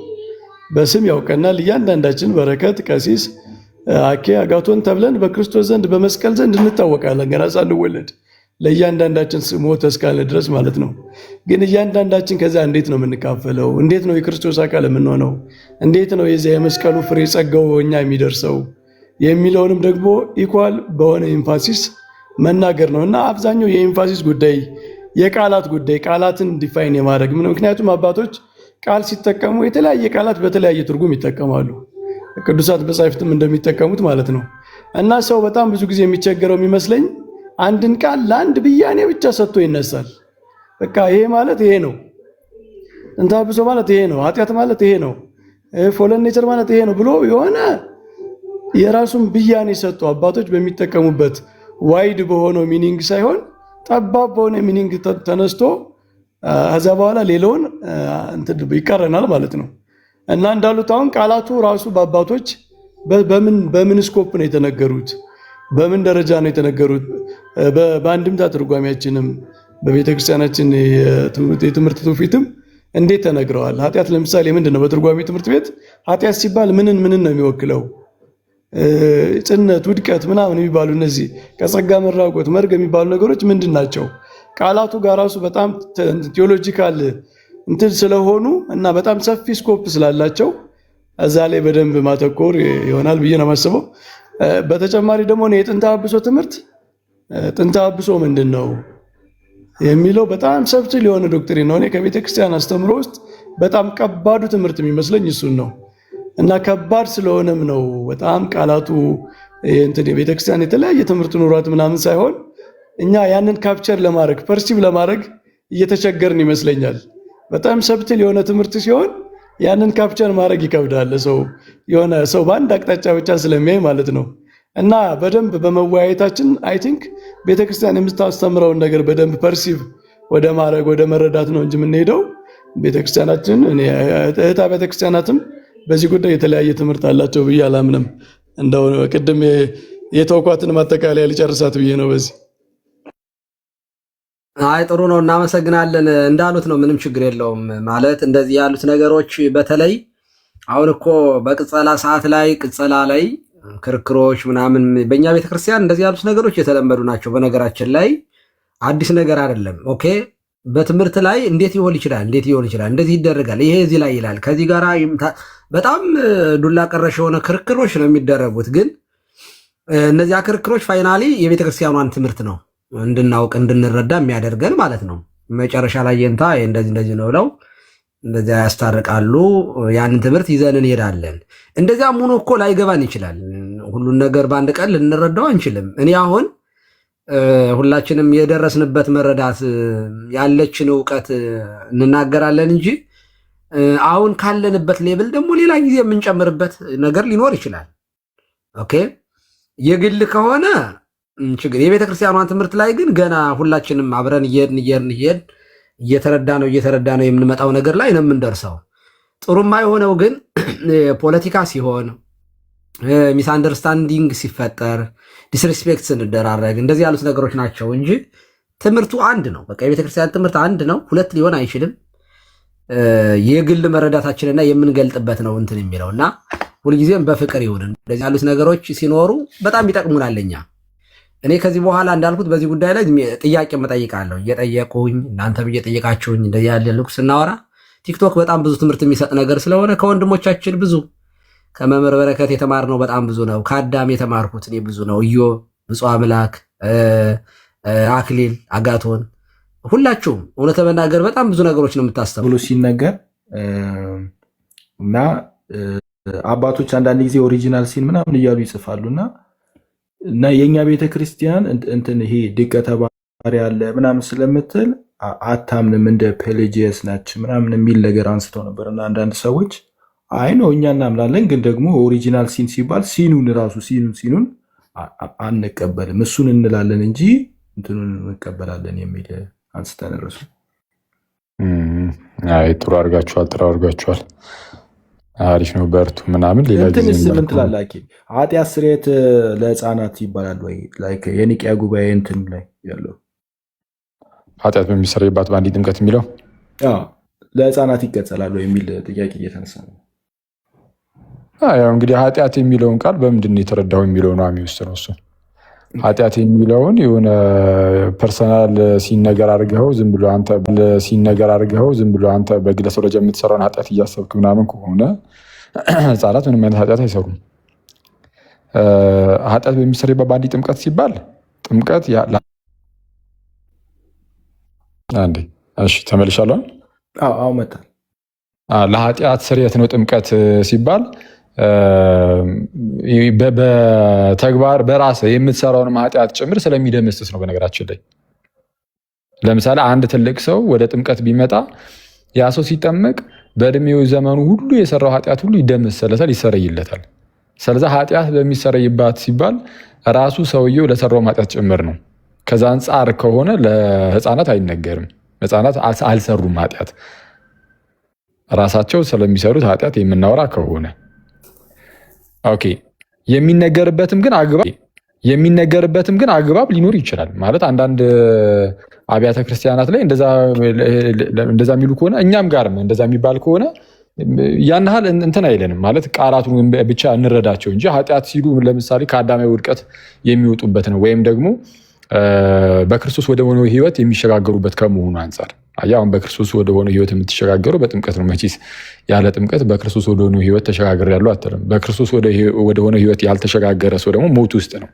በስም ያውቀናል። እያንዳንዳችን በረከት፣ ቀሲስ፣ አኬ፣ አጋቶን ተብለን በክርስቶስ ዘንድ በመስቀል ዘንድ እንታወቃለን ገና ሳንወለድ ለእያንዳንዳችን ሞተ እስካለ ድረስ ማለት ነው። ግን እያንዳንዳችን ከዛ እንዴት ነው የምንካፈለው? እንዴት ነው የክርስቶስ አካል የምንሆነው? እንዴት ነው የዚያ የመስቀሉ ፍሬ ጸጋው እኛ የሚደርሰው የሚለውንም ደግሞ ኢኳል በሆነ ኤምፋሲስ መናገር ነው እና አብዛኛው የኤምፋሲስ ጉዳይ የቃላት ጉዳይ ቃላትን ዲፋይን የማድረግ ምክንያቱም አባቶች ቃል ሲጠቀሙ የተለያየ ቃላት በተለያየ ትርጉም ይጠቀማሉ። ቅዱሳት መጻሕፍትም እንደሚጠቀሙት ማለት ነው። እና ሰው በጣም ብዙ ጊዜ የሚቸገረው የሚመስለኝ አንድን ቃል ለአንድ ብያኔ ብቻ ሰጥቶ ይነሳል። በቃ ይሄ ማለት ይሄ ነው፣ ጥንተ አብሶ ማለት ይሄ ነው፣ ኃጢአት ማለት ይሄ ነው፣ ፎለን ኔቸር ማለት ይሄ ነው ብሎ የሆነ የራሱን ብያኔ ሰጥቶ አባቶች በሚጠቀሙበት ዋይድ በሆነው ሚኒንግ ሳይሆን ጠባብ በሆነ ሚኒንግ ተነስቶ ከዛ በኋላ ሌላውን ይቀረናል ማለት ነው። እና እንዳሉት አሁን ቃላቱ ራሱ በአባቶች በምን ስኮፕ ነው የተነገሩት? በምን ደረጃ ነው የተነገሩት? በአንድምታ ትርጓሜያችንም በቤተክርስቲያናችን የትምህርት ትውፊትም እንዴት ተነግረዋል? ኃጢአት ለምሳሌ ምንድን ነው? በትርጓሜ ትምህርት ቤት ኃጢአት ሲባል ምንን ነው የሚወክለው? ጽነት፣ ውድቀት ምናምን የሚባሉ እነዚህ ከጸጋ መራቆት፣ መርግ የሚባሉ ነገሮች ምንድን ናቸው? ቃላቱ ጋር ራሱ በጣም ቴዎሎጂካል እንትን ስለሆኑ እና በጣም ሰፊ ስኮፕ ስላላቸው እዛ ላይ በደንብ ማተኮር ይሆናል ብዬ ነው የማስበው። በተጨማሪ ደግሞ የጥንተ አብሶ ትምህርት ጥንተ አብሶ ምንድን ነው የሚለው በጣም ሰብትል የሆነ ዶክትሪን ነው። እኔ ከቤተክርስቲያን አስተምሮ ውስጥ በጣም ከባዱ ትምህርት የሚመስለኝ እሱን ነው እና ከባድ ስለሆነም ነው በጣም ቃላቱ የቤተክርስቲያን የተለያየ ትምህርት ኑሯት ምናምን ሳይሆን እኛ ያንን ካፕቸር ለማድረግ ፐርሲቭ ለማድረግ እየተቸገርን ይመስለኛል። በጣም ሰብትል የሆነ ትምህርት ሲሆን ያንን ካፕቸር ማድረግ ይከብዳል። የሆነ ሰው በአንድ አቅጣጫ ብቻ ስለሚያይ ማለት ነው። እና በደንብ በመወያየታችን አይ ቲንክ ቤተክርስቲያን የምታስተምረውን ነገር በደንብ ፐርሲቭ ወደ ማድረግ ወደ መረዳት ነው እንጂ የምንሄደው ቤተክርስቲያናችን እህታ ቤተክርስቲያናትም በዚህ ጉዳይ የተለያየ ትምህርት አላቸው ብዬ አላምንም። እንደው ቅድም የተውኳትን ማጠቃለያ ሊጨርሳት ብዬ ነው በዚህ። አይ ጥሩ ነው፣ እናመሰግናለን። እንዳሉት ነው፣ ምንም ችግር የለውም። ማለት እንደዚህ ያሉት ነገሮች በተለይ አሁን እኮ በቅጸላ ሰዓት ላይ ቅጸላ ላይ ክርክሮች ምናምን በእኛ ቤተክርስቲያን እንደዚህ ያሉት ነገሮች የተለመዱ ናቸው። በነገራችን ላይ አዲስ ነገር አይደለም። ኦኬ በትምህርት ላይ እንዴት ሊሆን ይችላል? እንደዚህ ይደረጋል፣ ይሄ እዚህ ላይ ይላል። ከዚህ ጋር በጣም ዱላ ቀረሽ የሆነ ክርክሮች ነው የሚደረጉት። ግን እነዚያ ክርክሮች ፋይናሊ የቤተክርስቲያኗን ትምህርት ነው እንድናውቅ እንድንረዳ የሚያደርገን ማለት ነው። መጨረሻ ላይ የንታ እንደዚህ ነው ብለው እንደዚያ ያስታርቃሉ። ያንን ትምህርት ይዘን እንሄዳለን። እንደዚያም ሆኖ እኮ ላይገባን ይችላል። ሁሉን ነገር በአንድ ቀን ልንረዳው አንችልም። እኔ አሁን ሁላችንም የደረስንበት መረዳት ያለችን እውቀት እንናገራለን እንጂ አሁን ካለንበት ሌብል ደግሞ ሌላ ጊዜ የምንጨምርበት ነገር ሊኖር ይችላል። ኦኬ የግል ከሆነ ችግር፣ የቤተ ክርስቲያኗን ትምህርት ላይ ግን ገና ሁላችንም አብረን እየሄድን እየተረዳ ነው የምንመጣው ነገር ላይ ነው የምንደርሰው። ጥሩማ የሆነው ግን ፖለቲካ ሲሆን፣ ሚስ አንደርስታንዲንግ ሲፈጠር፣ ዲስሪስፔክት ስንደራረግ እንደዚህ ያሉት ነገሮች ናቸው እንጂ ትምህርቱ አንድ ነው። በቃ የቤተ ክርስቲያን ትምህርት አንድ ነው፣ ሁለት ሊሆን አይችልም። የግል መረዳታችንና የምንገልጥበት ነው እንትን የሚለው እና ሁልጊዜም በፍቅር ይሁን። እንደዚህ ያሉት ነገሮች ሲኖሩ በጣም ይጠቅሙናል እኛ። እኔ ከዚህ በኋላ እንዳልኩት በዚህ ጉዳይ ላይ ጥያቄ መጠይቃለሁ። እየጠየቁኝ እናንተም እየጠየቃችሁኝ እንደዚህ ያለ ልኩ ስናወራ ቲክቶክ በጣም ብዙ ትምህርት የሚሰጥ ነገር ስለሆነ ከወንድሞቻችን ብዙ ከመምህር በረከት የተማርነው በጣም ብዙ ነው። ከአዳም የተማርኩት እኔ ብዙ ነው። እዮ ብፁዕ አምላክ፣ አክሊል፣ አጋቶን ሁላችሁም እውነት ለመናገር በጣም ብዙ ነገሮች ነው የምታስተምሩ ሲነገር እና አባቶች አንዳንድ ጊዜ ኦሪጂናል ሲን ምናምን እያሉ ይጽፋሉና እና የእኛ ቤተክርስቲያን እንትን ይሄ ድቀተ ባህሪ ያለ ምናምን ስለምትል አታምንም እንደ ፔሌጂየስ ናች ምናምን የሚል ነገር አንስተው ነበር። እና አንዳንድ ሰዎች አይ ነው እኛ እናምናለን፣ ግን ደግሞ ኦሪጂናል ሲን ሲባል ሲኑን ራሱ ሲኑን አንቀበልም እሱን እንላለን እንጂ እንትኑን እንቀበላለን የሚል አንስተን እርሱ ጥሩ አድርጋችኋል። አሪፍ ነው፣ በርቱ ምናምን። ሌላ ጊዜ ምን ትላለህ? ኃጢአት ስርየት ለህፃናት ይባላል ወይ? ላይክ የኒቅያ ጉባኤ እንትን ላይ ያለው ኃጢአት በሚሰረይባት በአንዲት ጥምቀት የሚለው ለህፃናት ይቀጸላሉ የሚል ጥያቄ እየተነሳ ነው። ያው እንግዲህ ኃጢአት የሚለውን ቃል በምንድን ነው የተረዳው የሚለው ነው የሚወስነው እሱ። ኃጢአት የሚለውን የሆነ ፐርሰናል ሲነገር አድርገኸው ዝም ብሎ አንተ በግለሰብ ደረጃ የምትሰራውን ኃጢአት እያሰብክ ምናምን ከሆነ ህፃናት ምንም አይነት ኃጢአት አይሰሩም። ኃጢአት በሚሰረይባት በአንዲት ጥምቀት ሲባል ጥምቀት አንዴ እሺ ተመልሻለሁ። መጣ ለኃጢአት ስርየት ነው ጥምቀት ሲባል በተግባር በራስ የምትሰራውን ኃጢአት ጭምር ስለሚደመስስ ነው። በነገራችን ላይ ለምሳሌ አንድ ትልቅ ሰው ወደ ጥምቀት ቢመጣ ያ ሰው ሲጠመቅ በእድሜው ዘመኑ ሁሉ የሰራው ኃጢአት ሁሉ ይደመሰለታል፣ ይሰረይለታል። ስለዚህ ኃጢአት በሚሰረይባት ሲባል ራሱ ሰውየው ለሰራው ኃጢአት ጭምር ነው። ከዛ አንጻር ከሆነ ለህፃናት አይነገርም። ህፃናት አልሰሩም ኃጢአት፣ ራሳቸው ስለሚሰሩት ኃጢአት የምናወራ ከሆነ ኦኬ። የሚነገርበትም ግን አግባብ ሊኖር ይችላል። ማለት አንዳንድ አብያተ ክርስቲያናት ላይ እንደዛ የሚሉ ከሆነ እኛም ጋርም እንደዛ የሚባል ከሆነ ያን ያህል እንትን አይለንም። ማለት ቃላቱን ብቻ እንረዳቸው እንጂ ኃጢአት ሲሉ ለምሳሌ ከአዳማዊ ውድቀት የሚወጡበት ነው፣ ወይም ደግሞ በክርስቶስ ወደ ሆነው ህይወት የሚሸጋገሩበት ከመሆኑ አንጻር አሁን በክርስቶስ ወደ ሆነው ህይወት የምትሸጋገሩ በጥምቀት ነው። መቼስ ያለ ጥምቀት በክርስቶስ ወደ ሆነው ህይወት ተሸጋገር ያለው አትልም። በክርስቶስ ወደ ሆነው ህይወት ያልተሸጋገረ ሰው ደግሞ ሞት ውስጥ ነው።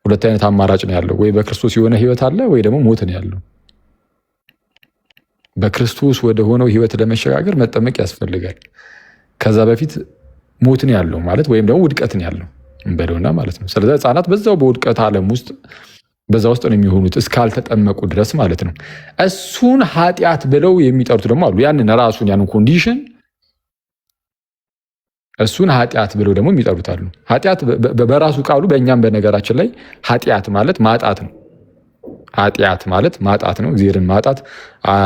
ሁለት አይነት አማራጭ ነው ያለው፣ ወይ በክርስቶስ የሆነ ህይወት አለ፣ ወይ ደግሞ ሞት ነው ያለው። በክርስቶስ ወደ ሆነው ህይወት ለመሸጋገር መጠመቅ ያስፈልጋል። ከዛ በፊት ሞትን ያለው ማለት ወይም ደግሞ ውድቀትን ያለው እንበለውና ማለት ነው። ስለዚህ ህፃናት በዛው በውድቀት ዓለም ውስጥ በዛ ውስጥ ነው የሚሆኑት እስካልተጠመቁ ድረስ ማለት ነው። እሱን ኃጢአት ብለው የሚጠሩት ደግሞ አሉ። ያንን ኮንዲሽን እሱን ኃጢአት ብለው ደግሞ የሚጠሩታሉ። ኃጢአት በራሱ ቃሉ በእኛም በነገራችን ላይ ኃጢአት ማለት ማጣት ነው። ኃጢአት ማለት ማጣት ነው፣ እግዚአብሔርን ማጣት።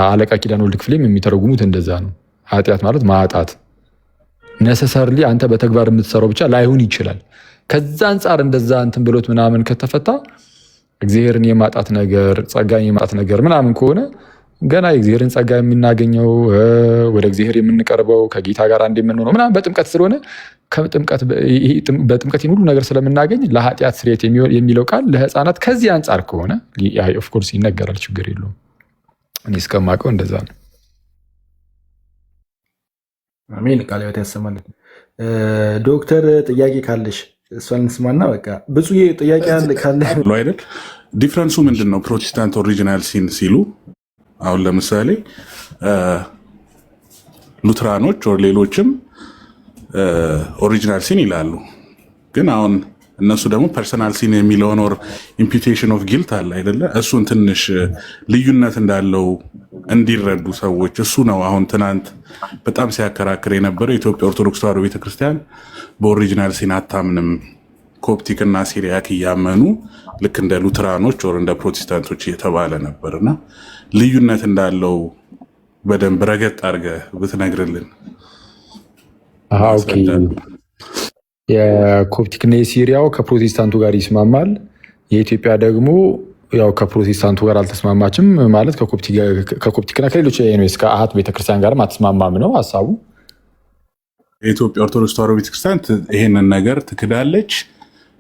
አለቃ ኪዳነ ወልድ ክፍሌም የሚተረጉሙት እንደዛ ነው። ኃጢአት ማለት ማጣት ነሰሰርሊ አንተ በተግባር የምትሰራው ብቻ ላይሆን ይችላል። ከዛ አንጻር እንደዛ እንትን ብሎት ምናምን ከተፈታ እግዚአብሔርን የማጣት ነገር ጸጋን የማጣት ነገር ምናምን ከሆነ ገና የእግዚአብሔርን ጸጋ የምናገኘው ወደ እግዚአብሔር የምንቀርበው ከጌታ ጋር አንድ የምንሆነው ምናምን በጥምቀት ስለሆነ በጥምቀት ሁሉ ነገር ስለምናገኝ ለኃጢአት ስርየት የሚለው ቃል ለሕፃናት ከዚህ አንጻር ከሆነ ኦፍኮርስ ይነገራል፣ ችግር የለውም። እኔ እስከማውቀው እንደዛ ነው። አሜን። ቃለ ሕይወት ያሰማልን። ዶክተር ጥያቄ ካለሽ እሷን እንስማና በቃ ብዙ ጥያቄ ካለ አይደል? ዲፍረንሱ ምንድን ነው? ፕሮቴስታንት ኦሪጂናል ሲን ሲሉ አሁን ለምሳሌ ሉትራኖች ወር ሌሎችም ኦሪጂናል ሲን ይላሉ። ግን አሁን እነሱ ደግሞ ፐርሰናል ሲን የሚለውን ወር ኢምፒቴሽን ኦፍ ጊልት አለ አይደለ? እሱን ትንሽ ልዩነት እንዳለው እንዲረዱ ሰዎች እሱ ነው አሁን ትናንት በጣም ሲያከራክር የነበረው። የኢትዮጵያ ኦርቶዶክስ ተዋሕዶ ቤተክርስቲያን በኦሪጂናል ሲን አታምንም፣ ኮፕቲክ እና ሲሪያክ እያመኑ ልክ እንደ ሉትራኖች ወር እንደ ፕሮቴስታንቶች እየተባለ ነበር እና ልዩነት እንዳለው በደንብ ረገጥ አድርገህ ብትነግርልን። የኮፕቲክና የሲሪያው ከፕሮቴስታንቱ ጋር ይስማማል። የኢትዮጵያ ደግሞ ያው ከፕሮቴስታንቱ ጋር አልተስማማችም። ማለት ከኮፕቲክና ከሌሎች ከአሃት ቤተክርስቲያን ጋርም አትስማማም ነው ሀሳቡ። የኢትዮጵያ ኦርቶዶክስ ተዋሕዶ ቤተክርስቲያን ይሄንን ነገር ትክዳለች።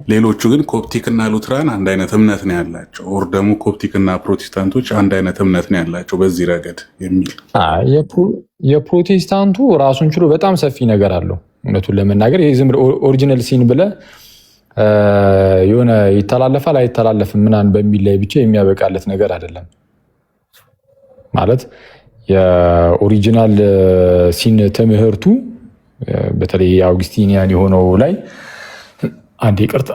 ሌሎቹ ግን ኮፕቲክና ሉትራን አንድ አይነት እምነት ነው ያላቸው፣ ኦር ደግሞ ኮፕቲክና ፕሮቴስታንቶች አንድ አይነት እምነት ነው ያላቸው በዚህ ረገድ የሚል። የፕሮቴስታንቱ ራሱን ችሎ በጣም ሰፊ ነገር አለው። እውነቱን ለመናገር ይህ ዝም ብለህ ኦሪጂናል ሲን ብለህ የሆነ ይተላለፋል አይተላለፍም ምናምን በሚል ላይ ብቻ የሚያበቃለት ነገር አይደለም። ማለት የኦሪጂናል ሲን ትምህርቱ በተለይ የአውግስቲኒያን የሆነው ላይ አንድ ይቅርታ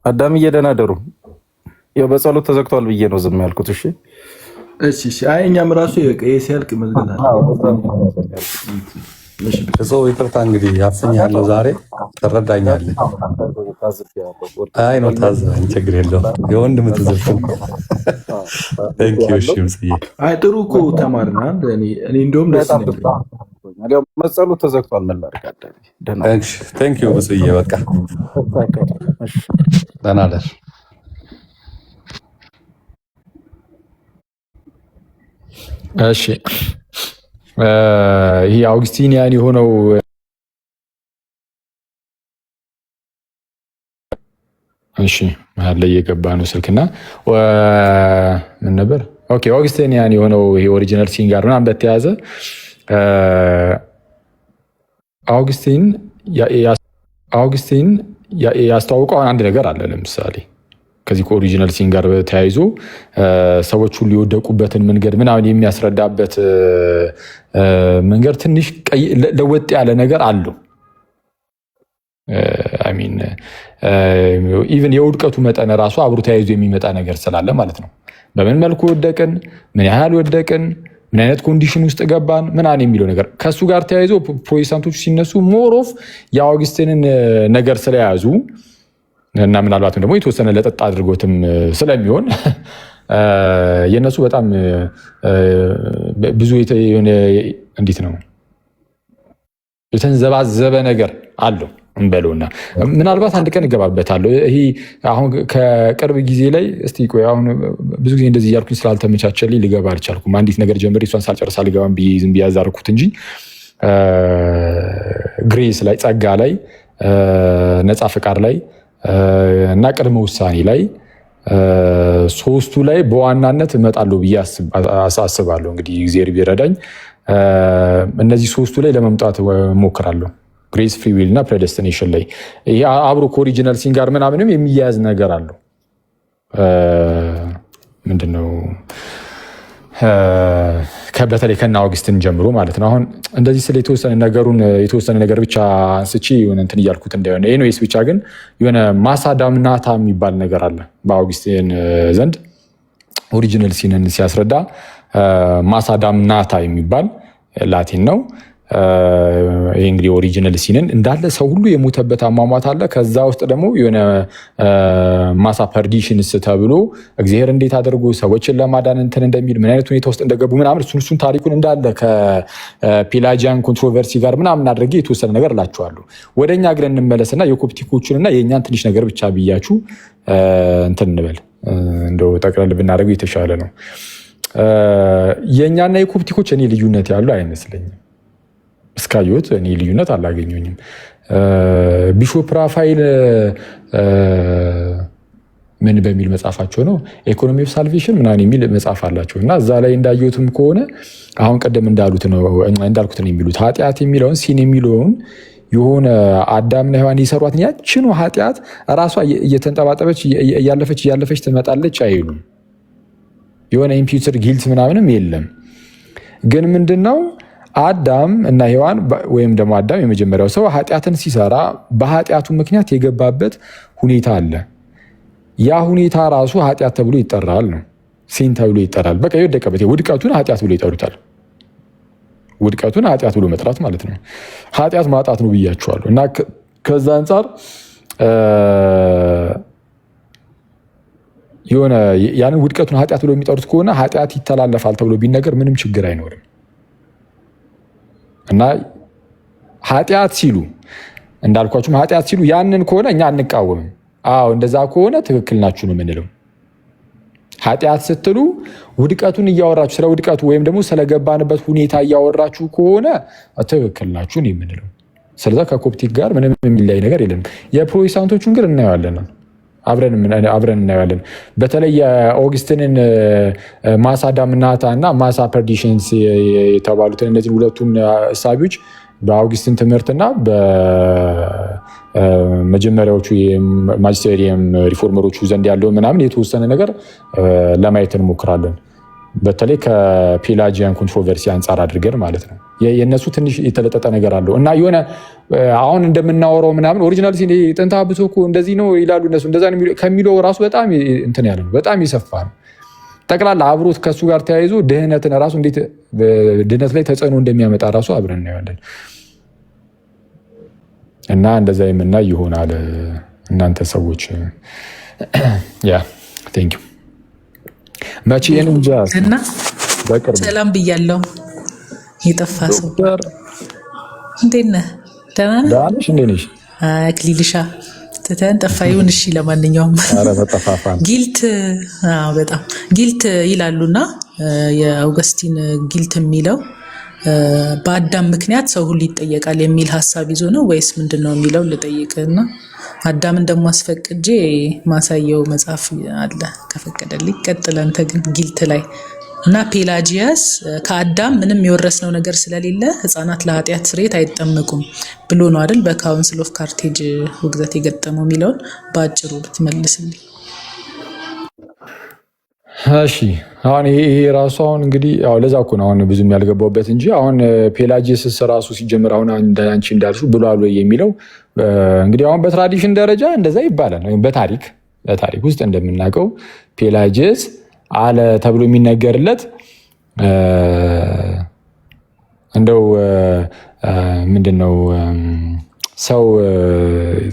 አዳም እየደናደሩ ያው በጸሎት ተዘግቷል ብዬ ነው ዝም ያልኩት። እሺ እሺ። አይ እኛም ራሱ ሲያልቅ መዝገናል። ሰው ይቅርታ እንግዲህ ያፍኛለሁ ዛሬ ትረዳኛለህ። አይ ነው ታዘበኝ፣ ችግር የለውም። የወንድም ትዝብት ቴንኪው። እሺ ምስዬ፣ አይ ጥሩ እኮ ተማርናል። እኔ እንደውም ደስ ያው መጸሎት ተዘግቷል። ምን ላድርግ? ቴንኪው ምስዬ፣ በቃ ደህና ደር። እሺ ይህ አውግስቲኒያን የሆነው እሺ መሀል ላይ የገባ ነው ስልክና ምን ነበር? ኦኬ አውግስቲኒያን የሆነው ይሄ ኦሪጂናል ሲን ጋር ምናምን በተያያዘ አውግስቲን ያስተዋውቀው አንድ ነገር አለ። ለምሳሌ ከዚህ ከኦሪጂናል ሲን ጋር ተያይዞ ሰዎች ሁሉ የወደቁበትን መንገድ ምናምን የሚያስረዳበት መንገድ ትንሽ ለወጥ ያለ ነገር አለው። አሚን ኢቭን የውድቀቱ መጠን ራሱ አብሮ ተያይዞ የሚመጣ ነገር ስላለ ማለት ነው። በምን መልኩ ወደቅን፣ ምን ያህል ወደቅን፣ ምን አይነት ኮንዲሽን ውስጥ ገባን ምናምን የሚለው ነገር ከሱ ጋር ተያይዞ ፕሮቴስታንቶች ሲነሱ ሞሮፍ የአውግስቲንን ነገር ስለያዙ እና ምናልባትም ደግሞ የተወሰነ ለጠጥ አድርጎትም ስለሚሆን የነሱ በጣም ብዙ እንዴት ነው የተንዘባዘበ ነገር አለው እንበለውና ምናልባት አንድ ቀን እገባበታለሁ። ይሄ አሁን ከቅርብ ጊዜ ላይ እስቲ ቆይ አሁን ብዙ ጊዜ እንደዚህ እያልኩኝ ስላልተመቻቸልኝ ልገባ አልቻልኩም። አንዲት ነገር ጀምሬ እሷን ሳልጨርስ አልገባም ብዬ ዝም ብዬ ያዛርኩት እንጂ ግሬስ ላይ ጸጋ ላይ ነፃ ፈቃድ ላይ እና ቅድመ ውሳኔ ላይ ሶስቱ ላይ በዋናነት እመጣለሁ ብዬ አስባለሁ። እንግዲህ እግዚአብሔር ቢረዳኝ እነዚህ ሶስቱ ላይ ለመምጣት እሞክራለሁ። ግሬስ፣ ፍሪ ዊል እና ፕሬደስቲኔሽን ላይ ይሄ አብሮ ከኦሪጂናል ሲን ጋር ምናምንም የሚያያዝ ነገር አለው። ምንድነው በተለይ ከና አውግስትን ጀምሮ ማለት ነው። አሁን እንደዚህ ስለ የተወሰነ ነገር ብቻ አንስቼ የሆነ እንትን እያልኩት እንዳይሆነ ኤኒዌይስ፣ ብቻ ግን የሆነ ማሳዳምናታ የሚባል ነገር አለ በአውግስቲን ዘንድ ኦሪጂናል ሲንን ሲያስረዳ ማሳዳምናታ የሚባል ላቲን ነው። ይህ እንግዲህ ኦሪጂናል ሲንን እንዳለ ሰው ሁሉ የሞተበት አሟሟት አለ። ከዛ ውስጥ ደግሞ የሆነ ማሳ ፐርዲሽንስ ተብሎ እግዚአብሔር እንዴት አድርጎ ሰዎችን ለማዳን እንትን እንደሚል ምን አይነት ሁኔታ ውስጥ እንደገቡ ምናምን እሱን ታሪኩን እንዳለ ከፔላጂያን ኮንትሮቨርሲ ጋር ምናምን አድርጌ የተወሰነ ነገር እላችኋለሁ። ወደ እኛ ግን እንመለስና የኮፕቲኮቹንና የእኛን ትንሽ ነገር ብቻ ብያችሁ እንትን እንበል። እንደው ጠቅለል ብናደርገው የተሻለ ነው። የእኛና የኮፕቲኮች እኔ ልዩነት ያለው አይመስለኝም። እስካየሁት እኔ ልዩነት አላገኘኝም። ቢሾፕ ራፋኤል ምን በሚል መጽሐፋቸው ነው ኢኮኖሚ ኦፍ ሳልቬሽን ምናምን የሚል መጽሐፍ አላቸው እና እዛ ላይ እንዳየሁትም ከሆነ አሁን ቀደም እንዳልኩት ነው የሚሉት ኃጢአት የሚለውን ሲን የሚለውን የሆነ አዳምና ሔዋን የሰሯትን ያችኑ ኃጢአት ራሷ እየተንጠባጠበች እያለፈች ትመጣለች አይሉም። የሆነ ኢምፒውተር ጊልት ምናምንም የለም። ግን ምንድነው አዳም እና ሔዋን ወይም ደግሞ አዳም የመጀመሪያው ሰው ኃጢአትን ሲሰራ በኃጢአቱ ምክንያት የገባበት ሁኔታ አለ። ያ ሁኔታ ራሱ ኃጢአት ተብሎ ይጠራል ነው፣ ሲን ተብሎ ይጠራል። በቃ የወደቀበት ውድቀቱን ኃጢአት ብሎ ይጠሩታል። ውድቀቱን ኃጢአት ብሎ መጥራት ማለት ነው። ኃጢአት ማጣት ነው ብያችኋለሁ። እና ከዛ አንጻር የሆነ ያንን ውድቀቱን ኃጢአት ብሎ የሚጠሩት ከሆነ ኃጢአት ይተላለፋል ተብሎ ቢነገር ምንም ችግር አይኖርም። እና ኃጢአት ሲሉ እንዳልኳችሁም ኃጢአት ሲሉ ያንን ከሆነ እኛ አንቃወምም። አዎ እንደዛ ከሆነ ትክክል ናችሁ ነው የምንለው። ኃጢአት ስትሉ ውድቀቱን እያወራችሁ ስለ ውድቀቱ ወይም ደግሞ ስለገባንበት ሁኔታ እያወራችሁ ከሆነ ትክክል ናችሁ ነው የምንለው። ስለዚህ ከኮፕቲክ ጋር ምንም የሚለይ ነገር የለም። የፕሮቴስታንቶቹን ግን እናየዋለን ነው አብረን እናየዋለን። በተለይ የኦግስትንን ማሳዳምናታ እና ማሳ ፐርዲሽንስ የተባሉትን እነዚህ ሁለቱን እሳቢዎች በአውግስትን ትምህርትና በመጀመሪያዎቹ የማጅስቴሪየም ሪፎርመሮቹ ዘንድ ያለው ምናምን የተወሰነ ነገር ለማየት እንሞክራለን። በተለይ ከፔላጂያን ኮንትሮቨርሲ አንጻር አድርገን ማለት ነው። የእነሱ ትንሽ የተለጠጠ ነገር አለው እና የሆነ አሁን እንደምናወራው ምናምን ኦሪጂናል ሲን ጥንተ አብሶ እኮ እንደዚህ ነው ይላሉ እነሱ። እንደዛ ከሚለው ራሱ በጣም እንትን ያለ ነው፣ በጣም የሰፋ ነው። ጠቅላላ አብሮት ከእሱ ጋር ተያይዞ ድህነትን ራሱ እንዴት ድህነት ላይ ተጽዕኖ እንደሚያመጣ ራሱ አብረን እናየዋለን። እና እንደዛ የምናይ ይሆናል። እናንተ ሰዎች ያ ቴንክ ዩ መቼ እንጃ እና ሰላም ብያለሁ። የጠፋ ሰው እንዴት ነህ? ደህና ነሽ? እንዴት ነሽ? አክሊልሻ ትተን ጠፋ ይሁን። እሺ ለማንኛውም ጊልት በጣም ጊልት ይላሉና የአውገስቲን ጊልት የሚለው በአዳም ምክንያት ሰው ሁሉ ይጠየቃል የሚል ሀሳብ ይዞ ነው ወይስ ምንድነው የሚለው ልጠይቅና አዳምን ደግሞ አስፈቅጄ ማሳየው መጽሐፍ አለ ከፈቀደልኝ። ቀጥል አንተ ግን ጊልት ላይ እና ፔላጂያስ ከአዳም ምንም የወረስነው ነገር ስለሌለ ህፃናት ለኃጢአት ስርየት አይጠመቁም ብሎ ነው አይደል በካውንስል ኦፍ ካርቴጅ ውግዘት የገጠመው የሚለውን በአጭሩ ብትመልስልኝ። እሺ አሁን ይሄ ራሱ አሁን እንግዲህ ለዛ እኮ ነው አሁን ብዙም ያልገባውበት እንጂ አሁን ፔላጂየስ ራሱ ሲጀምር አሁን አንቺ እንዳልሽው ብሏል ወይ የሚለው እንግዲህ አሁን በትራዲሽን ደረጃ እንደዛ ይባላል። በታሪክ ውስጥ እንደምናውቀው ፔላጂየስ አለ ተብሎ የሚነገርለት እንደው ምንድነው ሰው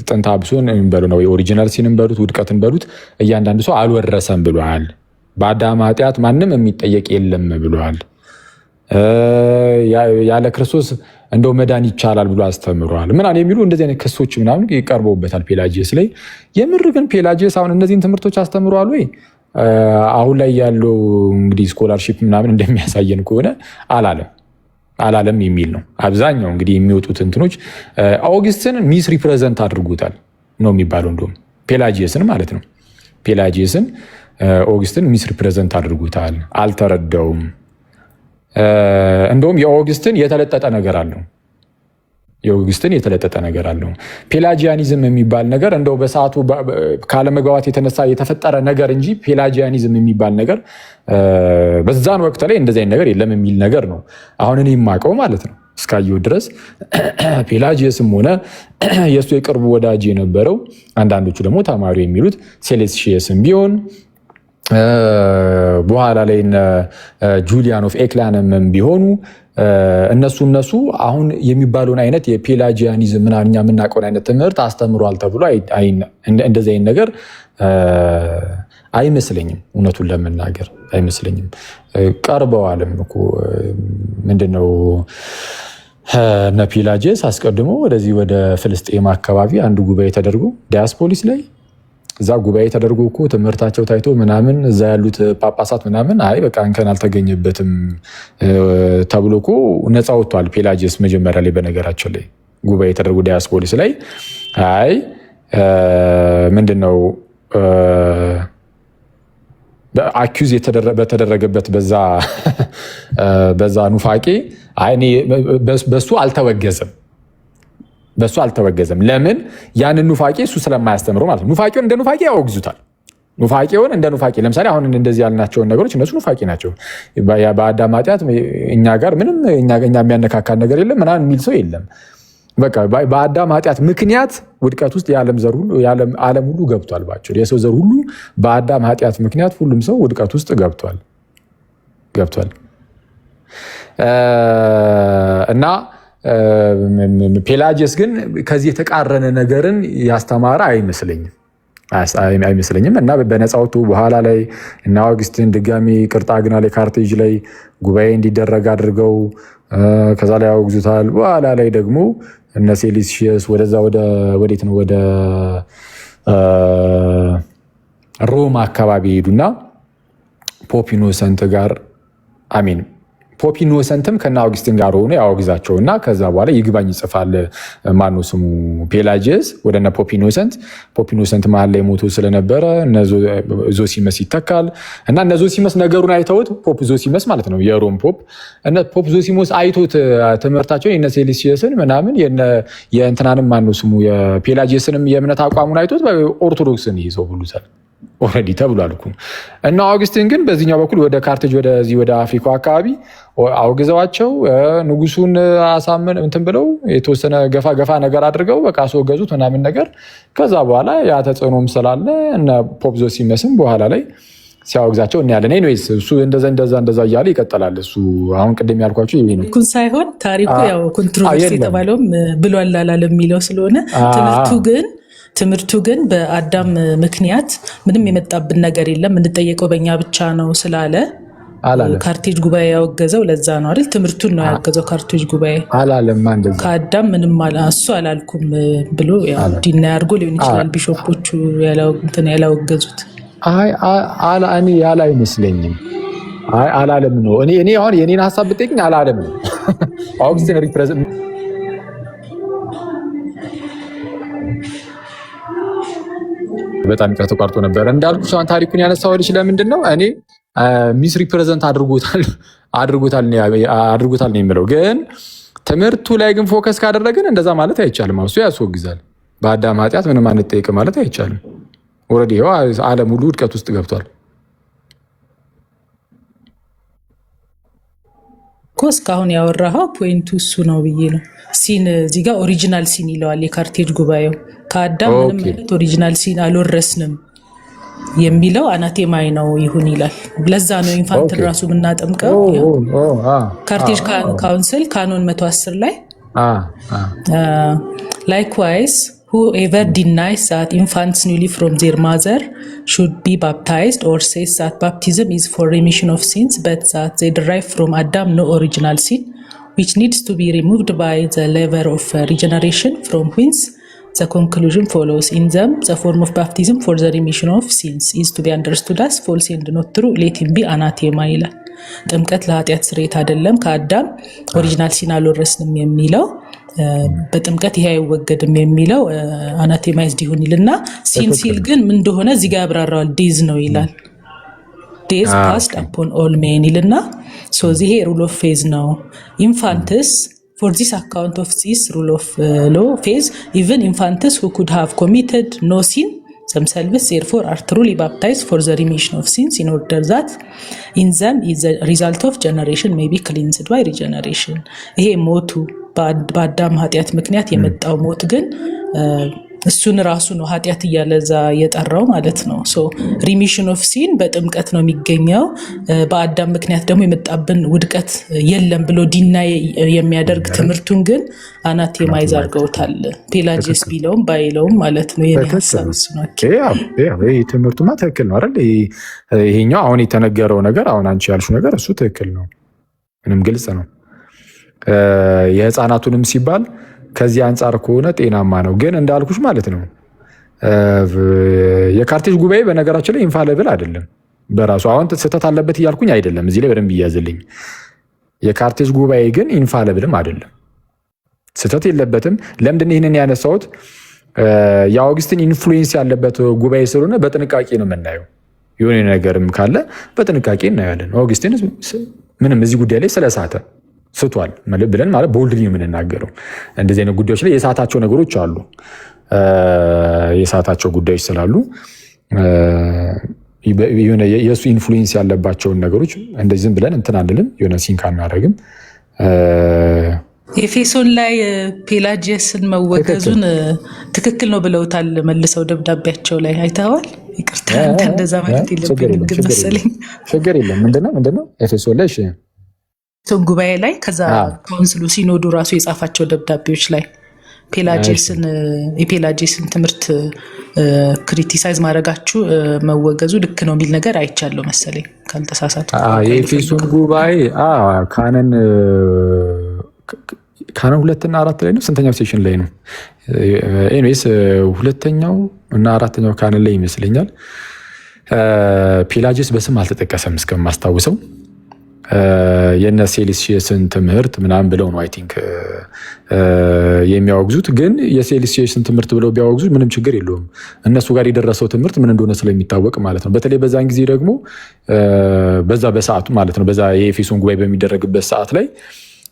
ጥንተ አብሶን እንበሉ ነው የኦሪጂናል ሲንን በሉት ውድቀትን በሉት እያንዳንዱ ሰው አልወረሰም ብሏል። በአዳም ኃጢአት ማንም የሚጠየቅ የለም ብሏል። ያለ ክርስቶስ እንደው መዳን ይቻላል ብሎ አስተምሯል ምናምን የሚሉ እንደዚህ አይነት ክሶች ምናምን ይቀርበውበታል ፔላጂየስ ላይ። የምር ግን ፔላጂየስ አሁን እነዚህን ትምህርቶች አስተምሯል ወይ? አሁን ላይ ያለው እንግዲህ ስኮላርሺፕ ምናምን እንደሚያሳየን ከሆነ አላለም የሚል ነው። አብዛኛው እንግዲህ የሚወጡት እንትኖች አውግስትን ሚስ ሪፕሬዘንት አድርጎታል ነው የሚባለው። እንደውም ፔላጂየስን ማለት ነው። ፔላጂየስን ኦግስትን ሚስ ሪፕሬዘንት አድርጎታል፣ አልተረዳውም። እንደውም የኦግስትን የተለጠጠ ነገር አለው። የኦገስትን የተለጠጠ ነገር አለው። ፔላጂያኒዝም የሚባል ነገር እንደው በሰዓቱ ካለመግባባት የተነሳ የተፈጠረ ነገር እንጂ ፔላጂያኒዝም የሚባል ነገር በዛን ወቅት ላይ እንደዚህ አይነት ነገር የለም የሚል ነገር ነው አሁን እኔ የማውቀው ማለት ነው። እስካየሁ ድረስ ፔላጂየስም ሆነ የእሱ የቅርቡ ወዳጅ የነበረው አንዳንዶቹ ደግሞ ተማሪ የሚሉት ሴሌስሺየስም ቢሆን በኋላ ላይ ጁሊያን ኦፍ ኤክላንም ቢሆኑ እነሱ አሁን የሚባለውን አይነት የፔላጂያኒዝም ምናምን እኛ የምናውቀውን አይነት ትምህርት አስተምሯል ተብሎ እንደዚህ አይነት ነገር አይመስለኝም። እውነቱን ለመናገር አይመስለኝም። ቀርበዋልም እኮ ምንድነው እነ ፔላጂየስ አስቀድሞ ወደዚህ ወደ ፍልስጤም አካባቢ አንድ ጉባኤ ተደርጎ ዲያስፖሊስ ላይ እዛ ጉባኤ ተደርጎ እኮ ትምህርታቸው ታይቶ ምናምን እዛ ያሉት ጳጳሳት ምናምን አይ በቃ እንከን አልተገኘበትም ተብሎ እኮ ነፃ ወጥቷል ፔላጂየስ መጀመሪያ ላይ። በነገራችን ላይ ጉባኤ ተደርጎ ዲያስፖሊስ ላይ አይ ምንድነው አኪዩዝ በተደረገበት በዛ ኑፋቄ አይ በሱ አልተወገዘም። ለምን? ያንን ኑፋቄ እሱ ስለማያስተምረው ማለት ነው። ኑፋቄውን እንደ ኑፋቄ ያወግዙታል። ኑፋቄውን እንደ ኑፋቄ ለምሳሌ አሁን እንደዚህ ያልናቸውን ነገሮች እነሱ ኑፋቄ ናቸው። በአዳም ኃጢአት እኛ ጋር ምንም እኛ የሚያነካካን ነገር የለም ምናምን የሚል ሰው የለም። በቃ በአዳም ኃጢአት ምክንያት ውድቀት ውስጥ ዓለም ሁሉ ገብቷል። ባጭሩ የሰው ዘር ሁሉ በአዳም ኃጢአት ምክንያት ሁሉም ሰው ውድቀት ውስጥ ገብቷል እና ፔላጂየስ ግን ከዚህ የተቃረነ ነገርን ያስተማረ አይመስለኝም እና በነፃ ወጥቶ በኋላ ላይ እና አውግስቲን ድጋሚ ቅርጣግና ላይ ካርቴጅ ላይ ጉባኤ እንዲደረግ አድርገው ከዛ ላይ ያወግዙታል። በኋላ ላይ ደግሞ እነ ሴሌስሺየስ ወደዛ ወዴት ነው ወደ ሮም አካባቢ ሄዱና ፖፕ ኢኖሰንት ጋር አሜን ፖፕ ኢኖሰንትም ከና አውግስቲን ጋር ሆኖ ያወግዛቸውና ከዛ በኋላ ይግባኝ ይጽፋል። ማነው ስሙ ፔላጂየስ ወደነ ፖፕ ኢኖሰንት መሀል ላይ ሞቶ ስለነበረ ዞሲመስ ይተካል እና እነ ዞሲመስ ነገሩን አይተውት ፖፕ ዞሲመስ ማለት ነው የሮም ፖፕ ዞሲመስ አይቶት ትምህርታቸውን የነ ሴሌስሺየስን ምናምን የእንትናንም ማነው ስሙ የፔላጂየስንም የእምነት አቋሙን አይቶት ኦርቶዶክስን ይዘው ብሉታል ኦልሬዲ ተብሏል እኮ እና አውግስቲን ግን በዚህኛው በኩል ወደ ካርቴጅ ወደ አፍሪካ አካባቢ አውግዘዋቸው ንጉሱን አሳመን እንትን ብለው የተወሰነ ገፋ ነገር አድርገው በቃ አስወገዙት ምናምን ነገር። ከዛ በኋላ ያ ተጽዕኖም ስላለ እና ፖፕ ዞሲመስም በኋላ ላይ ሲያወግዛቸው እናያለን። ኤኒዌይስ እሱ እንደዛ እያለ ይቀጥላል። እሱ አሁን ቅድም ያልኳቸው ይሄ ነው ሳይሆን ታሪኩ ያው ኮንትሮቨርሲ የተባለውም ብሏል አላለም የሚለው ስለሆነ ትምህርቱ ግን በአዳም ምክንያት ምንም የመጣብን ነገር የለም የምንጠየቀው በእኛ ብቻ ነው ስላለ ካርቴጅ ጉባኤ ያወገዘው ለዛ ነው አይደል? ትምህርቱን ነው ያወገዘው ካርቴጅ ጉባኤ አላለም። ከአዳም ምንም እሱ አላልኩም ብሎ ዲና ያርጎ ሊሆን ይችላል ቢሾፖቹ ያላወገዙት። እኔ ያለ አይመስለኝም። አላለም ነው። እኔ አሁን የኔን ሀሳብ ብትጠይቅኝ አላለም ነው። አውግስቲን ሪፕሬዘንት በጣም ይቅርታ ተቋርጦ ነበር እንዳልኩ ሰው ታሪኩን ያነሳው ልጅ ለምንድን ነው እኔ ሚስ ሪፕሬዘንት አድርጎታል ነው የሚለው። ግን ትምህርቱ ላይ ግን ፎከስ ካደረግን እንደዛ ማለት አይቻልም። እሱ ያስወግዛል። በአዳም ኃጢአት ምንም አንጠይቅ ማለት አይቻልም። ኦልሬዲ ዓለም ሁሉ ውድቀት ውስጥ ገብቷል እኮ። እስካሁን ያወራኸው ፖይንቱ እሱ ነው ብዬ ነው። ሲን እዚህ ጋር ኦሪጂናል ሲን ይለዋል የካርቴጅ ጉባኤው። ከአዳም ምንም አይነት ኦሪጂናል ሲን አልወረስንም የሚለው አናቴማይ ነው ይሁን ይላል። ለዛ ነው ኢንፋንትን ራሱ የምናጠምቀው። ካርቴጅ ካውንስል ካኖን 110 ላይ ላይክዋይዝ whoever denies that infants newly from their mother should be baptized or says that baptism is for remission of sins but that they derive from Adam no original sin which needs to be removed by the lever of regeneration from whence the conclusion follows. In them the form of baptism for the remission of sins is to be understood as false and not true. Let him be anathema ይላል። ጥምቀት ለኃጢአት ስርየት አይደለም ከአዳም ኦሪጂናል ሲን አልወረስንም የሚለው በጥምቀት ይሄ አይወገድም የሚለው አናቴማይዝድ ይሁን ይልና ሲን ሲል ግን ምን እንደሆነ እዚህ ጋር ያብራራዋል። ዴዝ ነው ይላል። ዴዝ ፓስድ አፖን ኦል ሜን ይልና ሶ ይሄ ሩል ኦፍ ፌዝ ነው። ኢንፋንትስ For this account of this rule of law phase, even infants who could have committed no sin themselves therefore are truly baptized for the remission of sins in order that in them is the result of generation may be cleansed by regeneration. ይሄ ሞቱ በአዳም ኃጢአት ምክንያት የመጣው ሞት ግን እሱን ራሱ ነው ኃጢአት እያለዛ የጠራው ማለት ነው። ሶ ሪሚሽን ኦፍ ሲን በጥምቀት ነው የሚገኘው። በአዳም ምክንያት ደግሞ የመጣብን ውድቀት የለም ብሎ ዲናይ የሚያደርግ ትምህርቱን ግን አናቴማይዝ አድርገውታል። ፔላጂየስ ቢለውም ባይለውም ማለት ነው። የኔ ሀሳብ እሱ ነው። ይሄ ትምህርቱማ ትክክል ነው አይደል? ይሄኛው አሁን የተነገረው ነገር አሁን አንቺ ያልሽው ነገር እሱ ትክክል ነው፣ ምንም ግልጽ ነው። የህፃናቱንም ሲባል ከዚህ አንጻር ከሆነ ጤናማ ነው። ግን እንዳልኩሽ ማለት ነው የካርቴጅ ጉባኤ በነገራችን ላይ ኢንፋለብል አይደለም በራሱ። አሁን ስህተት አለበት እያልኩኝ አይደለም፣ እዚህ ላይ በደንብ እያዝልኝ። የካርቴጅ ጉባኤ ግን ኢንፋለብልም አይደለም፣ ስህተት የለበትም። ለምንድን ይህንን ያነሳሁት? የአውግስቲን ኢንፍሉዌንስ ያለበት ጉባኤ ስለሆነ በጥንቃቄ ነው የምናየው። የሆነ ነገርም ካለ በጥንቃቄ እናያለን። አውግስቲን ምንም እዚህ ጉዳይ ላይ ስለሳተ ስቷል ብለን ማለት ቦልድሊ የምንናገረው። እንደዚህ አይነት ጉዳዮች ላይ የሳታቸው ነገሮች አሉ። የሳታቸው ጉዳዮች ስላሉ የእሱ ኢንፍሉዌንስ ያለባቸውን ነገሮች እንደዚህ ዝም ብለን እንትን አንልም፣ የሆነ ሲንክ አናደርግም። ኤፌሶን ላይ ፔላጂየስን መወገዙን ትክክል ነው ብለውታል መልሰው ደብዳቤያቸው ላይ አይተዋል። ይቅርታ እንደዛ ማለት የለብንም ግን መሰለኝ። ችግር የለም። ምንድነው ኤፌሶን ላይ ጉባኤ ላይ ከዛ ካውንስሉ ሲኖዱ ራሱ የጻፋቸው ደብዳቤዎች ላይ የፔላጂየስን ትምህርት ክሪቲሳይዝ ማድረጋችሁ መወገዙ ልክ ነው የሚል ነገር አይቻለሁ መሰለኝ ካልተሳሳቱ። የኤፌሶን ጉባኤ ካነን 2 እና 4 ላይ ነው። ስንተኛው ሴሽን ላይ ነው? ኤኒዌይስ 2ኛው እና 4ኛው ካነን ላይ ይመስለኛል። ፔላጂየስ በስም አልተጠቀሰም እስከማስታውሰው። የነ ሴሊሲየስን ትምህርት ምናምን ብለው ነው አይ ቲንክ የሚያወግዙት። ግን የሴሊሲየስን ትምህርት ብለው ቢያወግዙት ምንም ችግር የለውም። እነሱ ጋር የደረሰው ትምህርት ምን እንደሆነ ስለሚታወቅ ማለት ነው። በተለይ በዛን ጊዜ ደግሞ በዛ በሰዓቱ ማለት ነው በዛ የኤፌሶን ጉባኤ በሚደረግበት ሰዓት ላይ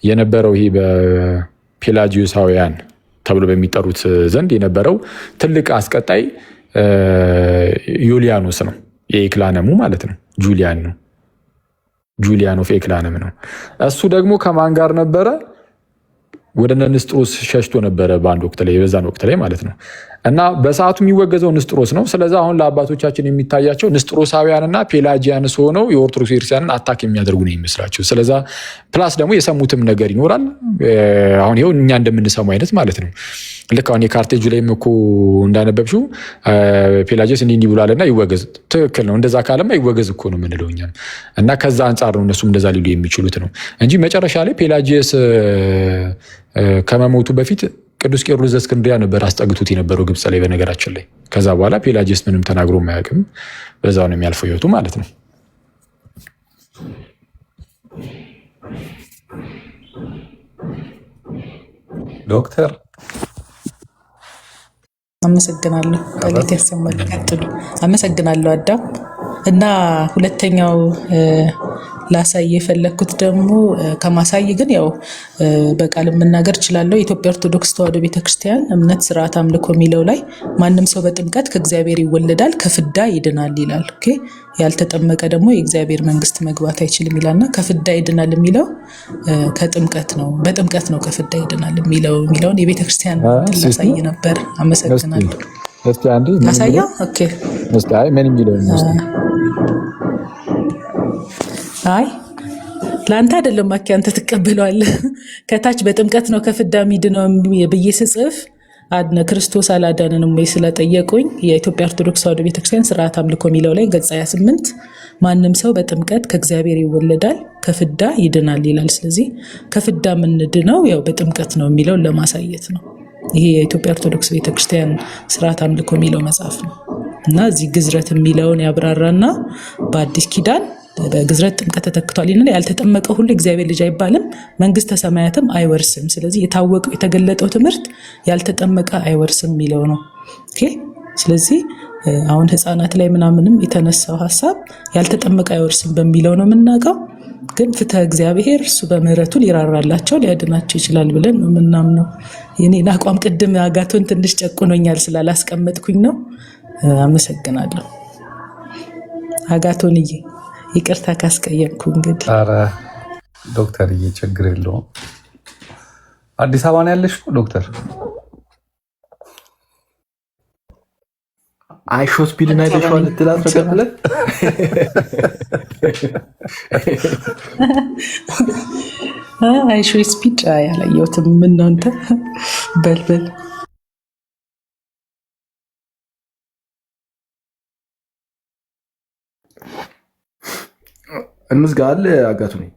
የነበረው ይሄ በፔላጂዮሳውያን ተብሎ በሚጠሩት ዘንድ የነበረው ትልቅ አስቀጣይ ዩሊያኖስ ነው። የኤክላነሙ ማለት ነው ጁሊያን ኦፍ ኤክላነም ነው። እሱ ደግሞ ከማን ጋር ነበረ? ወደ ንስጥሮስ ሸሽቶ ነበረ በአንድ ወቅት ላይ፣ በዛን ወቅት ላይ ማለት ነው። እና በሰዓቱ የሚወገዘው ንስጥሮስ ነው። ስለዚህ አሁን ለአባቶቻችን የሚታያቸው ንስጥሮሳውያንና ፔላጂያንስ ሆነው የኦርቶዶክስ ክርስቲያንን አታክ የሚያደርጉ ነው የሚመስላቸው። ስለዛ ፕላስ ደግሞ የሰሙትም ነገር ይኖራል። አሁን ይኸው እኛ እንደምንሰሙ አይነት ማለት ነው። ልክ አሁን የካርቴጁ ላይም እኮ እንዳነበብሽው ፔላጂየስ እንዲህ ብሏልና ይወገዝ። ትክክል ነው። እንደዛ ካለማ ይወገዝ እኮ ነው የምንለው እኛም። እና ከዛ አንጻር ነው እነሱም እንደዛ ሊሉ የሚችሉት ነው እንጂ መጨረሻ ላይ ፔላጂየስ ከመሞቱ በፊት ቅዱስ ቄርሎስ ዘእስክንድርያ ነበር አስጠግቶት የነበረው ግብፅ ላይ በነገራችን ላይ። ከዛ በኋላ ፔላጂየስ ምንም ተናግሮ ማያውቅም። በዛው ነው የሚያልፈው ህይወቱ ማለት ነው። ዶክተር አመሰግናለሁ። ቃልት ያሰማል። ቀጥሉ። አመሰግናለሁ አዳም። እና ሁለተኛው ላሳይ የፈለኩት ደግሞ ከማሳይ ግን ያው በቃል መናገር እችላለሁ። የኢትዮጵያ ኦርቶዶክስ ተዋሕዶ ቤተክርስቲያን እምነት ስርዓት አምልኮ የሚለው ላይ ማንም ሰው በጥምቀት ከእግዚአብሔር ይወለዳል ከፍዳ ይድናል ይላል። ኦኬ ያልተጠመቀ ደግሞ የእግዚአብሔር መንግስት መግባት አይችልም ይላልና ከፍዳ ይድናል የሚለው ከጥምቀት ነው፣ በጥምቀት ነው ከፍዳ ይድናል የሚለውን የቤተክርስቲያን ላሳይ ነበር። አመሰግናለሁ። እስቲ አንዴ ላሳየው። ኦኬ እስቲ አይ ምን የሚለው ነው? አይ ለአንተ አይደለም አኪ አንተ ትቀበለዋለህ። ከታች በጥምቀት ነው ከፍዳ ሚድነው ብዬ ስጽፍ አድነ ክርስቶስ አላዳነንም ወይ ስለጠየቁኝ የኢትዮጵያ ኦርቶዶክስ ተዋሕዶ ቤተክርስቲያን ስርዓት አምልኮ የሚለው ላይ ገጽ 28 ማንም ሰው በጥምቀት ከእግዚአብሔር ይወለዳል ከፍዳ ይድናል ይላል። ስለዚህ ከፍዳ ምንድነው ያው በጥምቀት ነው የሚለውን ለማሳየት ነው። ይሄ የኢትዮጵያ ኦርቶዶክስ ቤተክርስቲያን ስርዓት አምልኮ የሚለው መጽሐፍ ነው እና እዚህ ግዝረት የሚለውን ያብራራና በአዲስ ኪዳን በግዝረት ጥምቀት ተተክቷል ይላል። ያልተጠመቀ ሁሉ እግዚአብሔር ልጅ አይባልም መንግስተ ሰማያትም አይወርስም። ስለዚህ የታወቀው የተገለጠው ትምህርት ያልተጠመቀ አይወርስም የሚለው ነው። ኦኬ ስለዚህ አሁን ህፃናት ላይ ምናምንም የተነሳው ሐሳብ ያልተጠመቀ አይወርስም በሚለው ነው የምናውቀው። ግን ፍትሐ እግዚአብሔር እሱ በምህረቱ ሊራራላቸው ሊያድናቸው ይችላል ብለን ነው የምናምነው። የኔን አቋም ቅድም አጋቶን ትንሽ ጨቁኖኛል ስላላስቀመጥኩኝ ነው። አመሰግናለሁ አጋቶንዬ፣ ይቅርታ ካስቀየምኩ። እንግዲህ ኧረ ዶክተርዬ ችግር የለውም። አዲስ አበባ ነው ያለሽ ዶክተር? አይሾ ስፒድን አይተሽዋል ልትላት ተቀብለን አይሾ ስፒድ ያላየሁትም። ምን ነው እንተ በልበል እንዝጋ አለ አጋቱ ነኝ